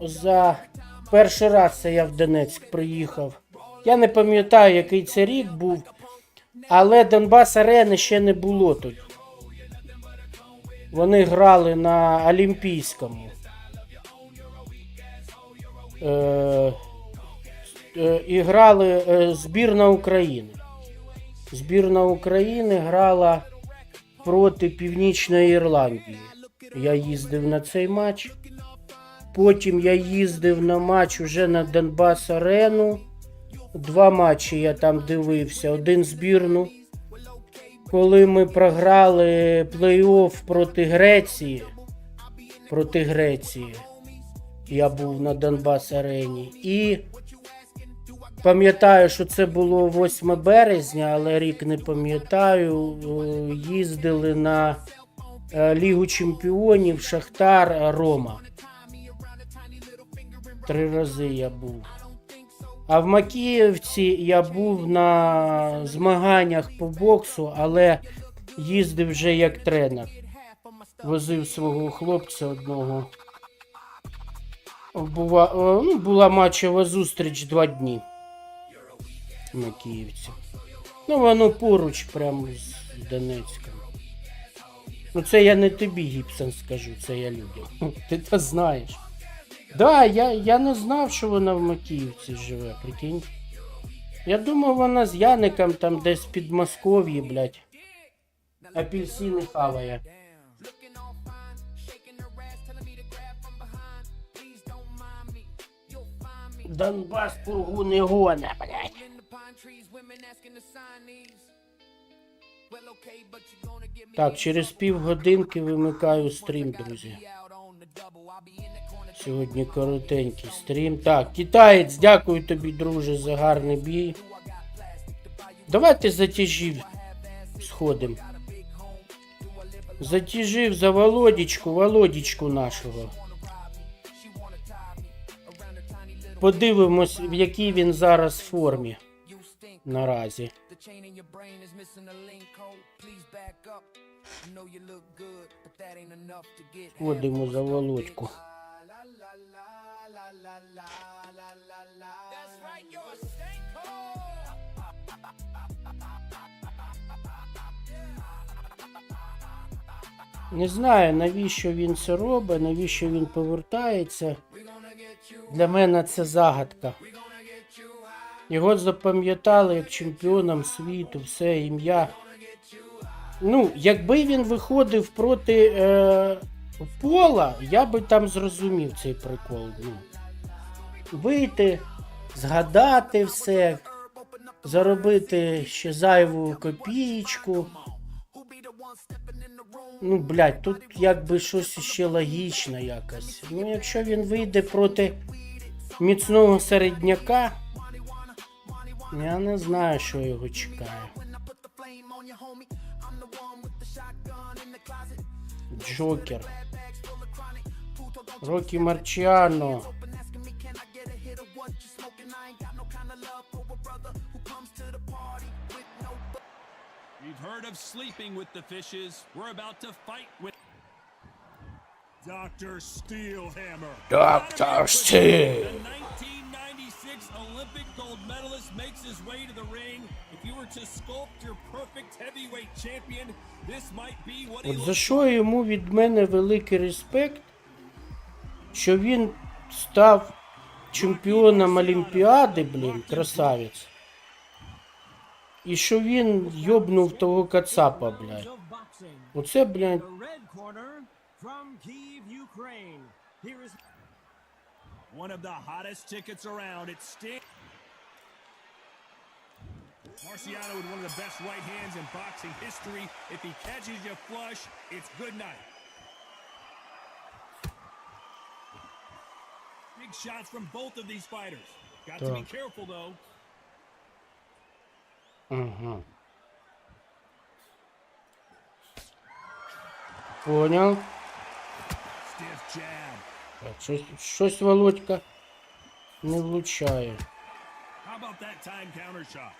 перший раз це я в Донецьк приїхав. Я не пам'ятаю, який це рік був, але Донбас Арени ще не було тут. Вони грали на Олімпійському. І грали збірна України. Збірна України грала проти Північної Ірландії. Я їздив на цей матч. Потім я їздив на матч уже на Донбас Арену. 2 матчі я там дивився. Один збірну. Коли ми програли плей-офф проти Греції. Я був на Донбас-арені. І пам'ятаю, що це було 8 березня, але рік не пам'ятаю. Їздили на Лігу чемпіонів Шахтар Рома. 3 рази я був. А в Макіївці я був на змаганнях по боксу, але їздив вже як тренер. Возив свого хлопця одного. Була матчова зустріч 2 дні в Макіївці. Ну, воно поруч, прямо з Донецьком. Ну, це я не тобі, Гібсон, скажу, це я людям. Ти то знаєш. Да, я не знав, що вона в Макіївці живе, прикинь. Я думав, вона з Яником там десь в Підмосков'ї, блядь. Апельсини хаває. Донбас пургу не гоне, блядь. Так, через півгодинки вимикаю стрім, друзі. Сьогодні коротенький стрім. Так, китаєць, дякую тобі, друже, за гарний бій. Давайте за тяжів сходимо. За тяжів, за Володічку нашого. Подивимось, в якій він зараз формі наразі. Ходимо за Володьку. Не знаю, навіщо він це робить, навіщо він повертається. Для мене це загадка. Його запам'ятали як чемпіоном світу, все, ім'я. Ну, якби він виходив проти Пола, я би там зрозумів цей прикол. Ну, вийти, згадати все, заробити ще зайву копієчку. Ну, блядь, тут якби щось ще логічно якось. Ну, якщо він вийде проти міцного середняка, я не знаю, що його чекає. Джокер. Рокі Марчіано. We've heard of sleeping with the fishes. We're about to fight with Dr. Steelhammer. Dr. Steel. The 1996 Olympic gold medalist makes his way to the ring. If you were to sculpt your perfect heavyweight champion, this might be what he От looks за що йому від мене великий респект, що він став чемпіоном Олімпіади, блін, красавець. І що він йобнув того кацапа, блядь. Оце, блядь. one of the hottest tickets around. It's Sting. Marciano with one of the best right hands in boxing history. If he catches you flush, it's good night. Big shots from both of these fighters. Got to be careful though. Понял. Stiff jab. Так, щось Володька не влучає. How about that time counter shot?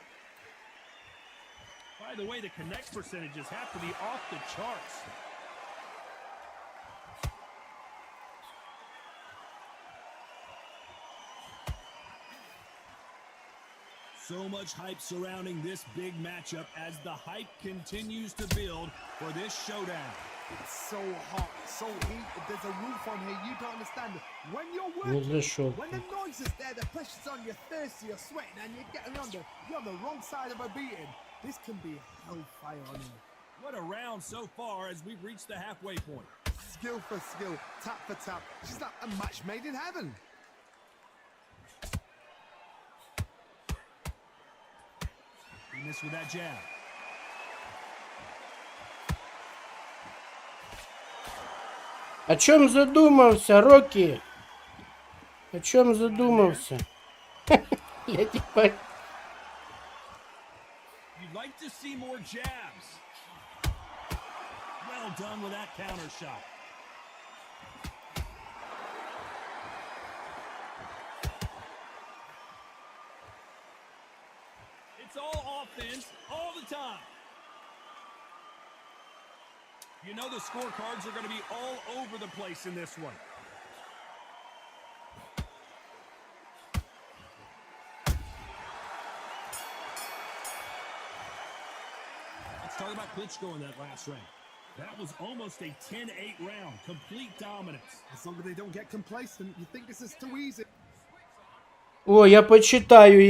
By the way, the connect percentages have to be off the charts. So much hype surrounding this big matchup as the hype continues to build for this showdown. It's so hot, so heated. There's a roof on here. You don't understand. When you're Не working, зайшов. when the noise is there, the pressure's on, you're thirsty, you're sweating, and you're getting you're on the wrong side of a beating. This can be hellfire on here. What a round so far as we've reached the halfway point. Skill for skill, tap for tap. She's like a match made in heaven. Missed with that jab. О чем задумался, Рокки? О чем задумался? Я типа... You'd like to see more jabs. Well done with that counter shot. It's all offense all the time. You know the scorecards are going to be all over the place in this one. Let's talk about Klitschko in that last round. That was almost a 10-8 round. Complete dominance. As long as they don't get complacent, you think this is too easy. О, я почитаю,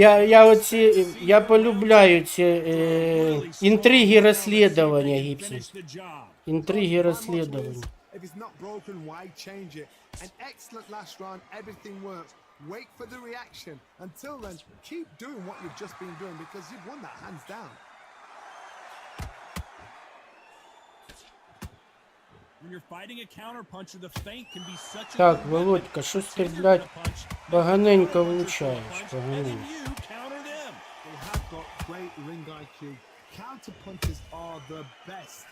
я полюбляю ці інтриги розслідування, Гіпсі. Інтриги розслідування. If it's not broken, why change it? An excellent last round, everything works. Wait for the reaction. Until then, keep doing what you've just been doing because you've won that hands down. When you're fighting a counterpuncher, the feint can be such a Так, Володька, щось ти, блядь, поганенько влучаєш, поганенько. you counter them. They have got great ring IQ. Counter punches are the best.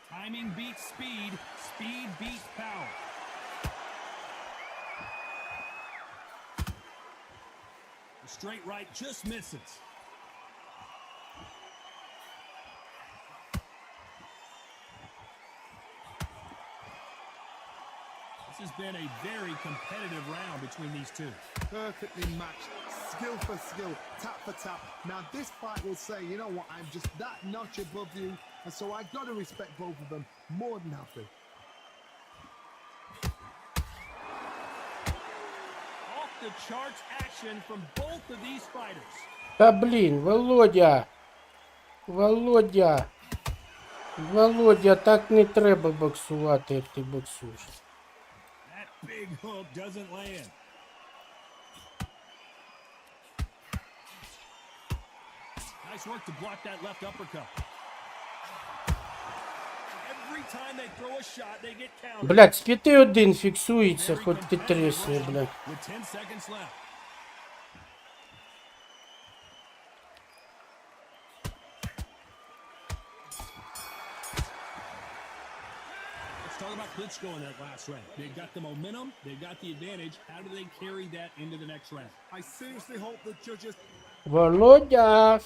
Timing beats speed, speed beats power. The straight right just misses. This has been a very competitive round between these two. Perfectly matched, skill for skill, tap for tap. Now this fight will say, you know what, I'm just that notch above you, and so I gotta respect both of them more than happy. Off the charts action from both of these fighters. Та блін, Володя! Володя! Володя, так не треба боксувати, як ти боксуєш. That big hook doesn't land. Nice work to block that left uppercut. Every time they throw a shot, they get countered. Блядь, з 5-1 фіксується, хоч ти тресни, блядь. With 10 seconds left. Let's talk about Klitschko in that last round. They've got the momentum, they've got the advantage. How do they carry that into the next round? I seriously hope the judges... Володя!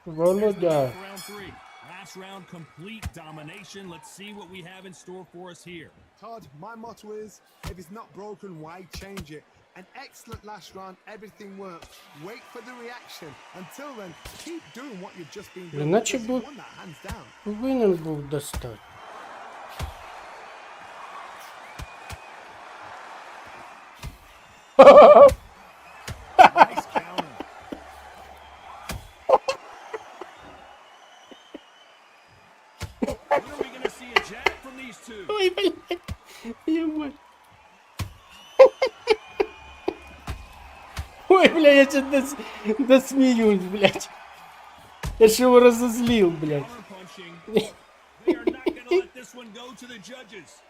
Володя! Round three. Last round, complete domination. Let's see what we have in store for us here. Todd, my motto is, if it's not broken, why change it? An excellent last round, everything works. Wait for the reaction. Until then, keep doing what you've just been doing Іначе because був, you won that hands down. повинен був достати. Nice counter. When are we going to see a jab from these two? Ой, блядь, ебать. Ой, бля, я сейчас досмеюсь, блядь. Я ж его разозлил, блядь. Counterpunching. They are not going to let this one go to the judges.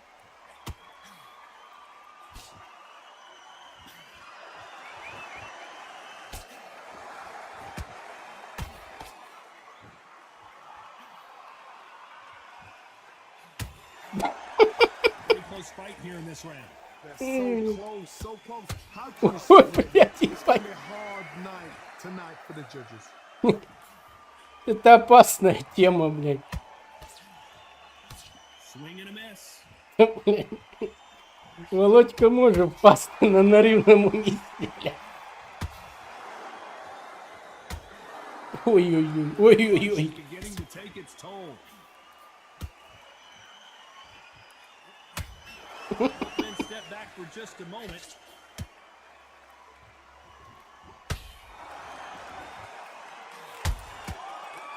Pretty close fight here in this round. They're so close, so close. How can you Ой, separate them? блядь, It's going ебать. to be a hard night tonight for the judges. Это опасная тема, блядь. Swing and a miss. Блядь. Володька може впасти на рівному місці, блядь. Ой-ой-ой, ой-ой-ой. Beginning to take its toll. Then step back for just a moment.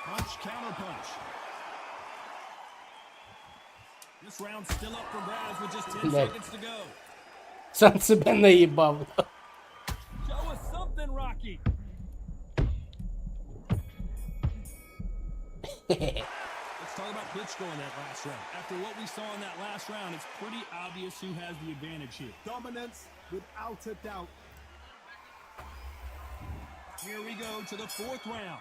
Punch, counter punch. This round's still up for grabs with just 10 Блядь. seconds to go. Сам себе наїбав. Show us something, Rocky. Let's talk about Klitschko in that last round. After what we saw in that last round, it's pretty obvious who has the advantage here. Dominance, without a doubt. Here we go to the fourth round.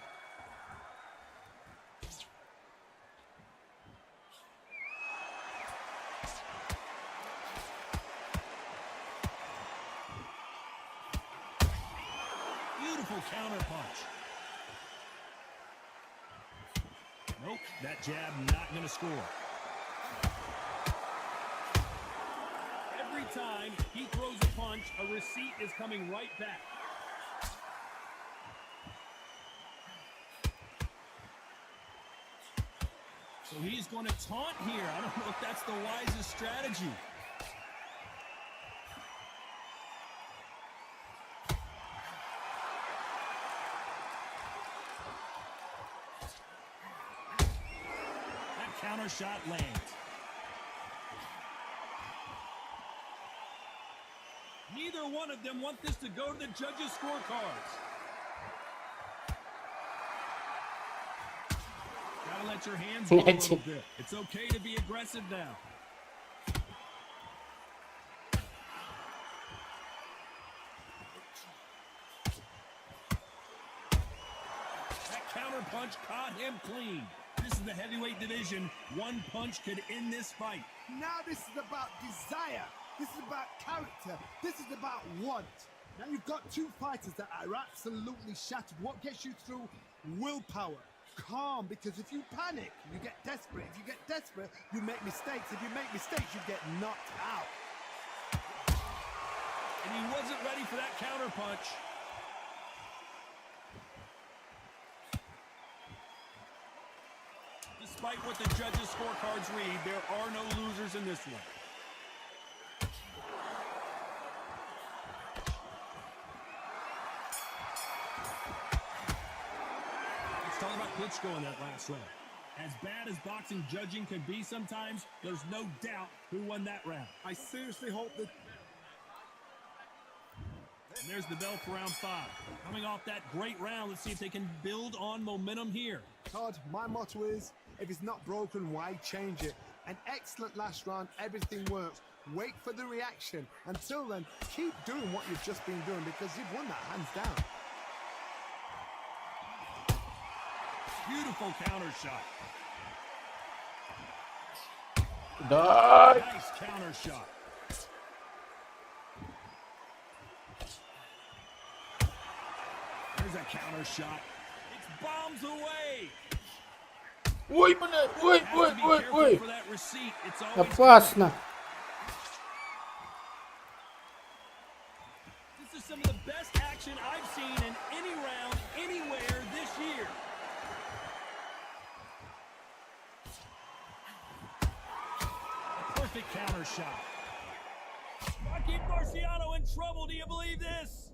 Beautiful counter punch. Nope, that jab not gonna score. Every time he throws a punch, a receipt is coming right back. So he's going to taunt here. I don't know if that's the wisest strategy. That counter shot lands. Neither one of them want this to go to the judges' scorecards. Gotta let your hands go a little bit. It's okay to be aggressive now. That counter punch caught him clean. This is the heavyweight division. One punch could end this fight. Now this is about desire. This is about character. This is about want. Now you've got two fighters that are absolutely shattered. What gets you through? Willpower. Calm, because if you panic, you get desperate. If you get desperate, you make mistakes. If you make mistakes, you get knocked out. And he wasn't ready for that counter punch. Despite what the judges' scorecards read, there are no losers in this one. Let's talk about Klitschko in that last round. As bad as boxing judging can be sometimes, there's no doubt who won that round. I seriously hope that... And there's the bell for round 5. Coming off that great round, let's see if they can build on momentum here. Todd, my motto is, if it's not broken, why change it? An excellent last round, everything works. Wait for the reaction. Until then, keep doing what you've just been doing because you've won that hands down. Beautiful counter shot. Nice counter shot. There's a counter shot. It's bombs away. Ой, блядь, ой, ой, ой, ой. For that receipt, it's always Опасно. This is some of the best action I've seen in any round, anywhere this year. A perfect counter shot. Rocky Marciano in trouble. Do you believe this?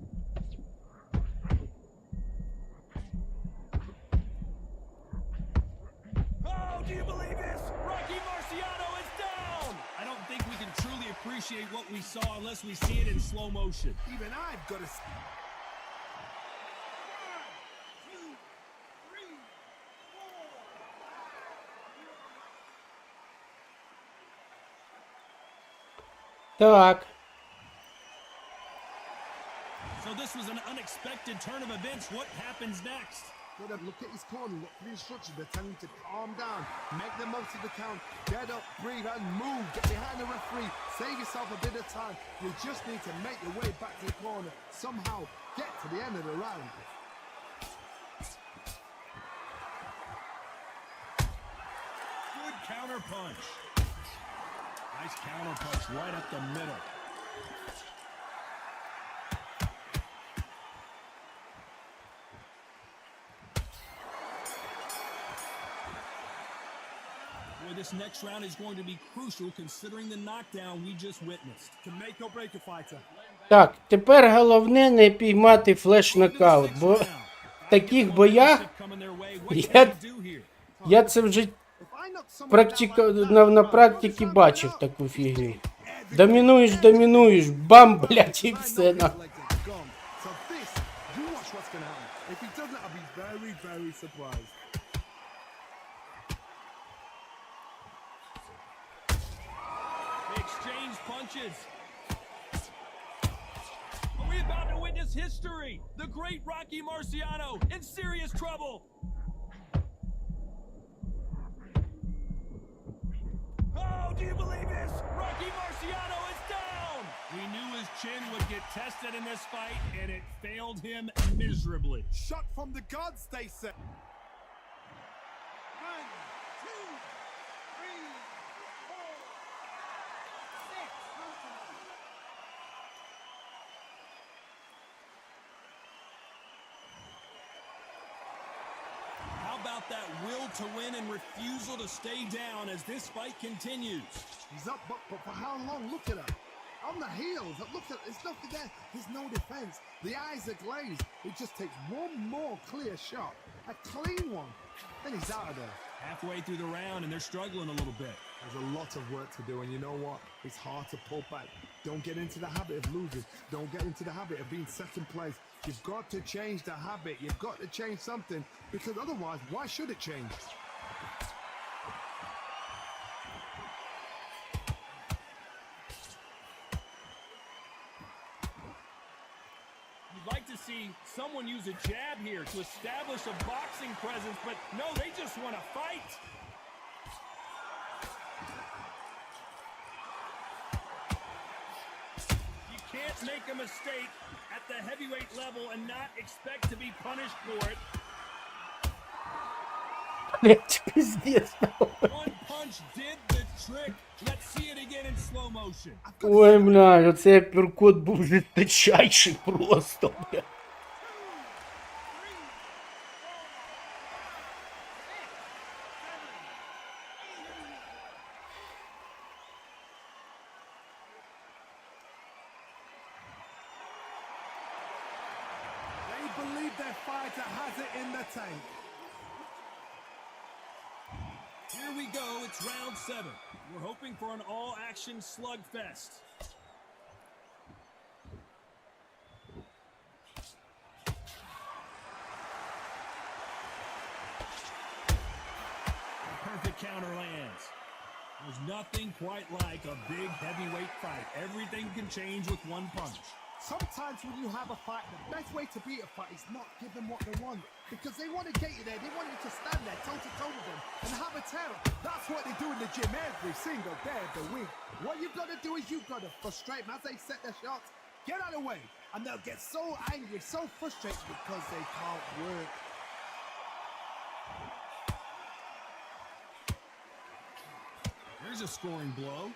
Oh, do you believe this? Rocky Marciano is down. I don't think we can truly appreciate what we saw unless we see it in slow motion. Even I've got to... Так. So this was an unexpected turn of events. What happens next? Look at his corner, look for the instructions. They're telling him to calm down, make the most of the count, get up, breathe, and move. Get behind the referee, save yourself a bit of time. You just need to make your way back to the corner. Somehow get to the end of the round. Good counter punch. Nice counter punch right up the middle. Boy, this next round is going to be crucial considering the knockdown we just witnessed. To make or break a fighter. Так, тепер головне не піймати флеш-нокаут, бо в таких боях я це вже на практиці бачив таку фігню. Домінуєш, бам, блядь, і все на. So this, you watch what's gonna happen. If he doesn't, I'll be very, very surprised. They exchange punches. Are we about to witness history? The great Rocky Marciano in serious trouble. Oh, do you believe this? Rocky Marciano is down! We knew his chin would get tested in this fight, and it failed him miserably. Shot from the gods, they say. 1, 2, 3, 4, 6. How about that will to win and refusal to stay down as this fight continues? He's up, but for how long? Look at him. On the heels, look at, there's nothing there. There's no defense. The eyes are glazed. It just takes one more clear shot. A clean one. Then he's out of there. Halfway through the round and they're struggling a little bit. There's a lot of work to do, and you know what? It's hard to pull back. Don't get into the habit of losing. Don't get into the habit of being second place. You've got to change the habit. You've got to change something, because otherwise, why should it change? You'd like to see someone use a jab here to establish a boxing presence, but no, they just want to fight. You can't make a mistake at the heavyweight level and not expect to be punished for it. Блядь, пиздец. One punch did the trick. Let's see it again in slow motion. Ой, блядь, оцей апперкот був жесточайший просто, блядь. They believe their fighter has it in the tank. Here we go, it's round 7. We're hoping for an all-action slugfest. Perfect counter lands. There's nothing quite like a big heavyweight fight. Everything can change with one punch. Sometimes when you have a fight, the best way to beat a fight is not give them what they want. Because they want to get you there. They want you to stand there toe-to-toe with them and have a terror. That's what they do in the gym every single day of the week. What you've got to do is you've got to frustrate them as they set their shots. Get out of the way. And they'll get so angry, so frustrated because they can't work. There's a scoring blow.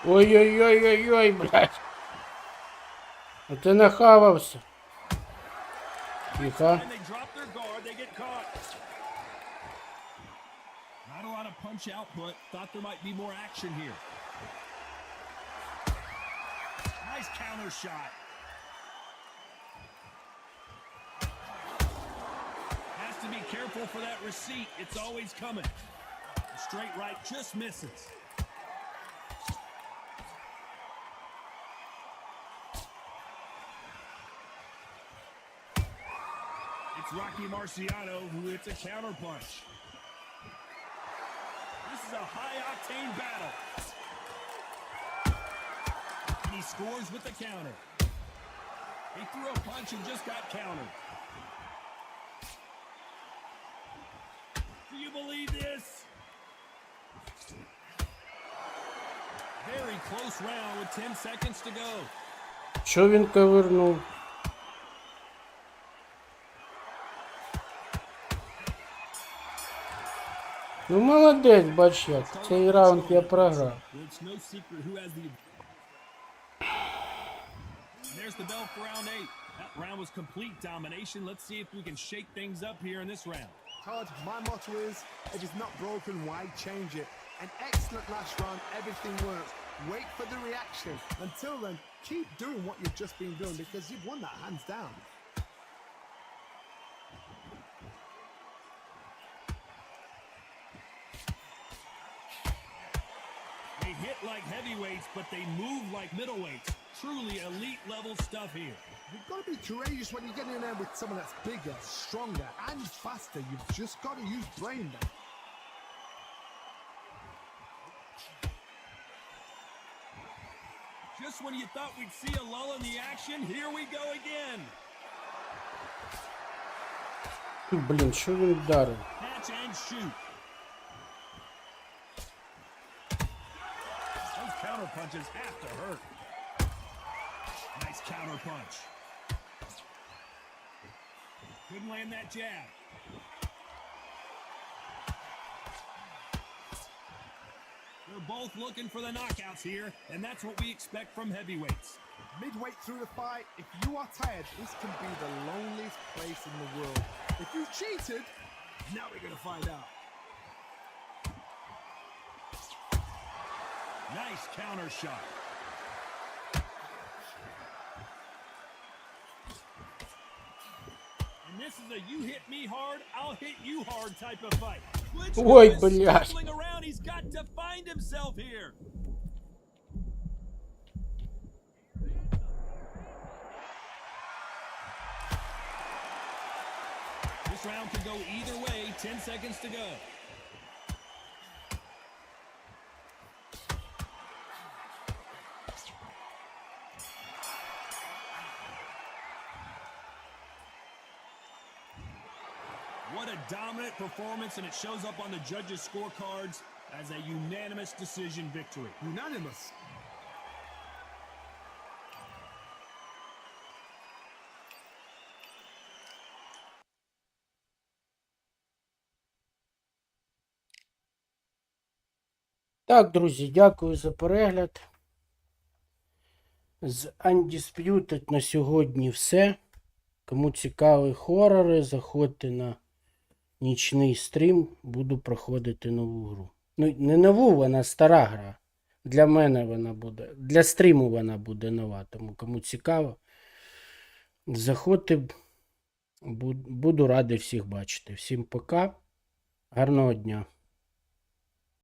Ой-ой-ой-ой-ой, блядь. Ти нахавався. Тихо. And they drop their guard, they get caught. Not a lot of punch output. Thought there might be more action here. Nice counter shot. Has to be careful for that receipt. It's always coming. The straight right just misses. It's Rocky Marciano who hits a counter punch. This is a high-octane battle. And he scores with the counter. He threw a punch and just got countered. Do you believe this? Very close round with 10 seconds to go. Що він ковернув? Ну молодець, бач як. Цей раунд я програв. It's no secret who has the... There's the bell for round 8. That round was complete domination. Let's see if we can shake things up here in this round. Todd, my motto is, if it's not broken, why change it? An excellent last round, everything works. Wait for the reaction. Until then, keep doing what you've just been doing because you've won that hands down. hit like heavyweights, but they move like middleweights. Truly elite level stuff here. You've got to be courageous when you get in there with someone that's bigger, stronger, and faster. You've just got to use brain there. Just when you thought we'd see a lull in the action, here we go again. Блін, що він вдарив? Catch and shoot. Those counter punches have to hurt. Nice counter punch. Couldn't land that jab. They're both looking for the knockouts here, and that's what we expect from heavyweights. Midway through the fight, if you are tired, this can be the loneliest place in the world. If you cheated, now we're going to find out. Nice counter shot. And this is a you hit me hard, I'll hit you hard type of fight. Ой, блядь. Scuffling around, he's got to find himself here. This round could go either way, 10 seconds to go. What a dominant performance, and it shows up on the judges' scorecards as a unanimous decision victory. Unanimous. Так, друзі, дякую за перегляд. З Undisputed на сьогодні все. Кому цікаві хорори, заходьте на нічний стрім. Буду проходити нову гру. Ну, не нову, вона стара гра. Для мене вона буде. Для стріму вона буде нова. Тому кому цікаво, заходьте. Буду радий всіх бачити. Всім пока. Гарного дня.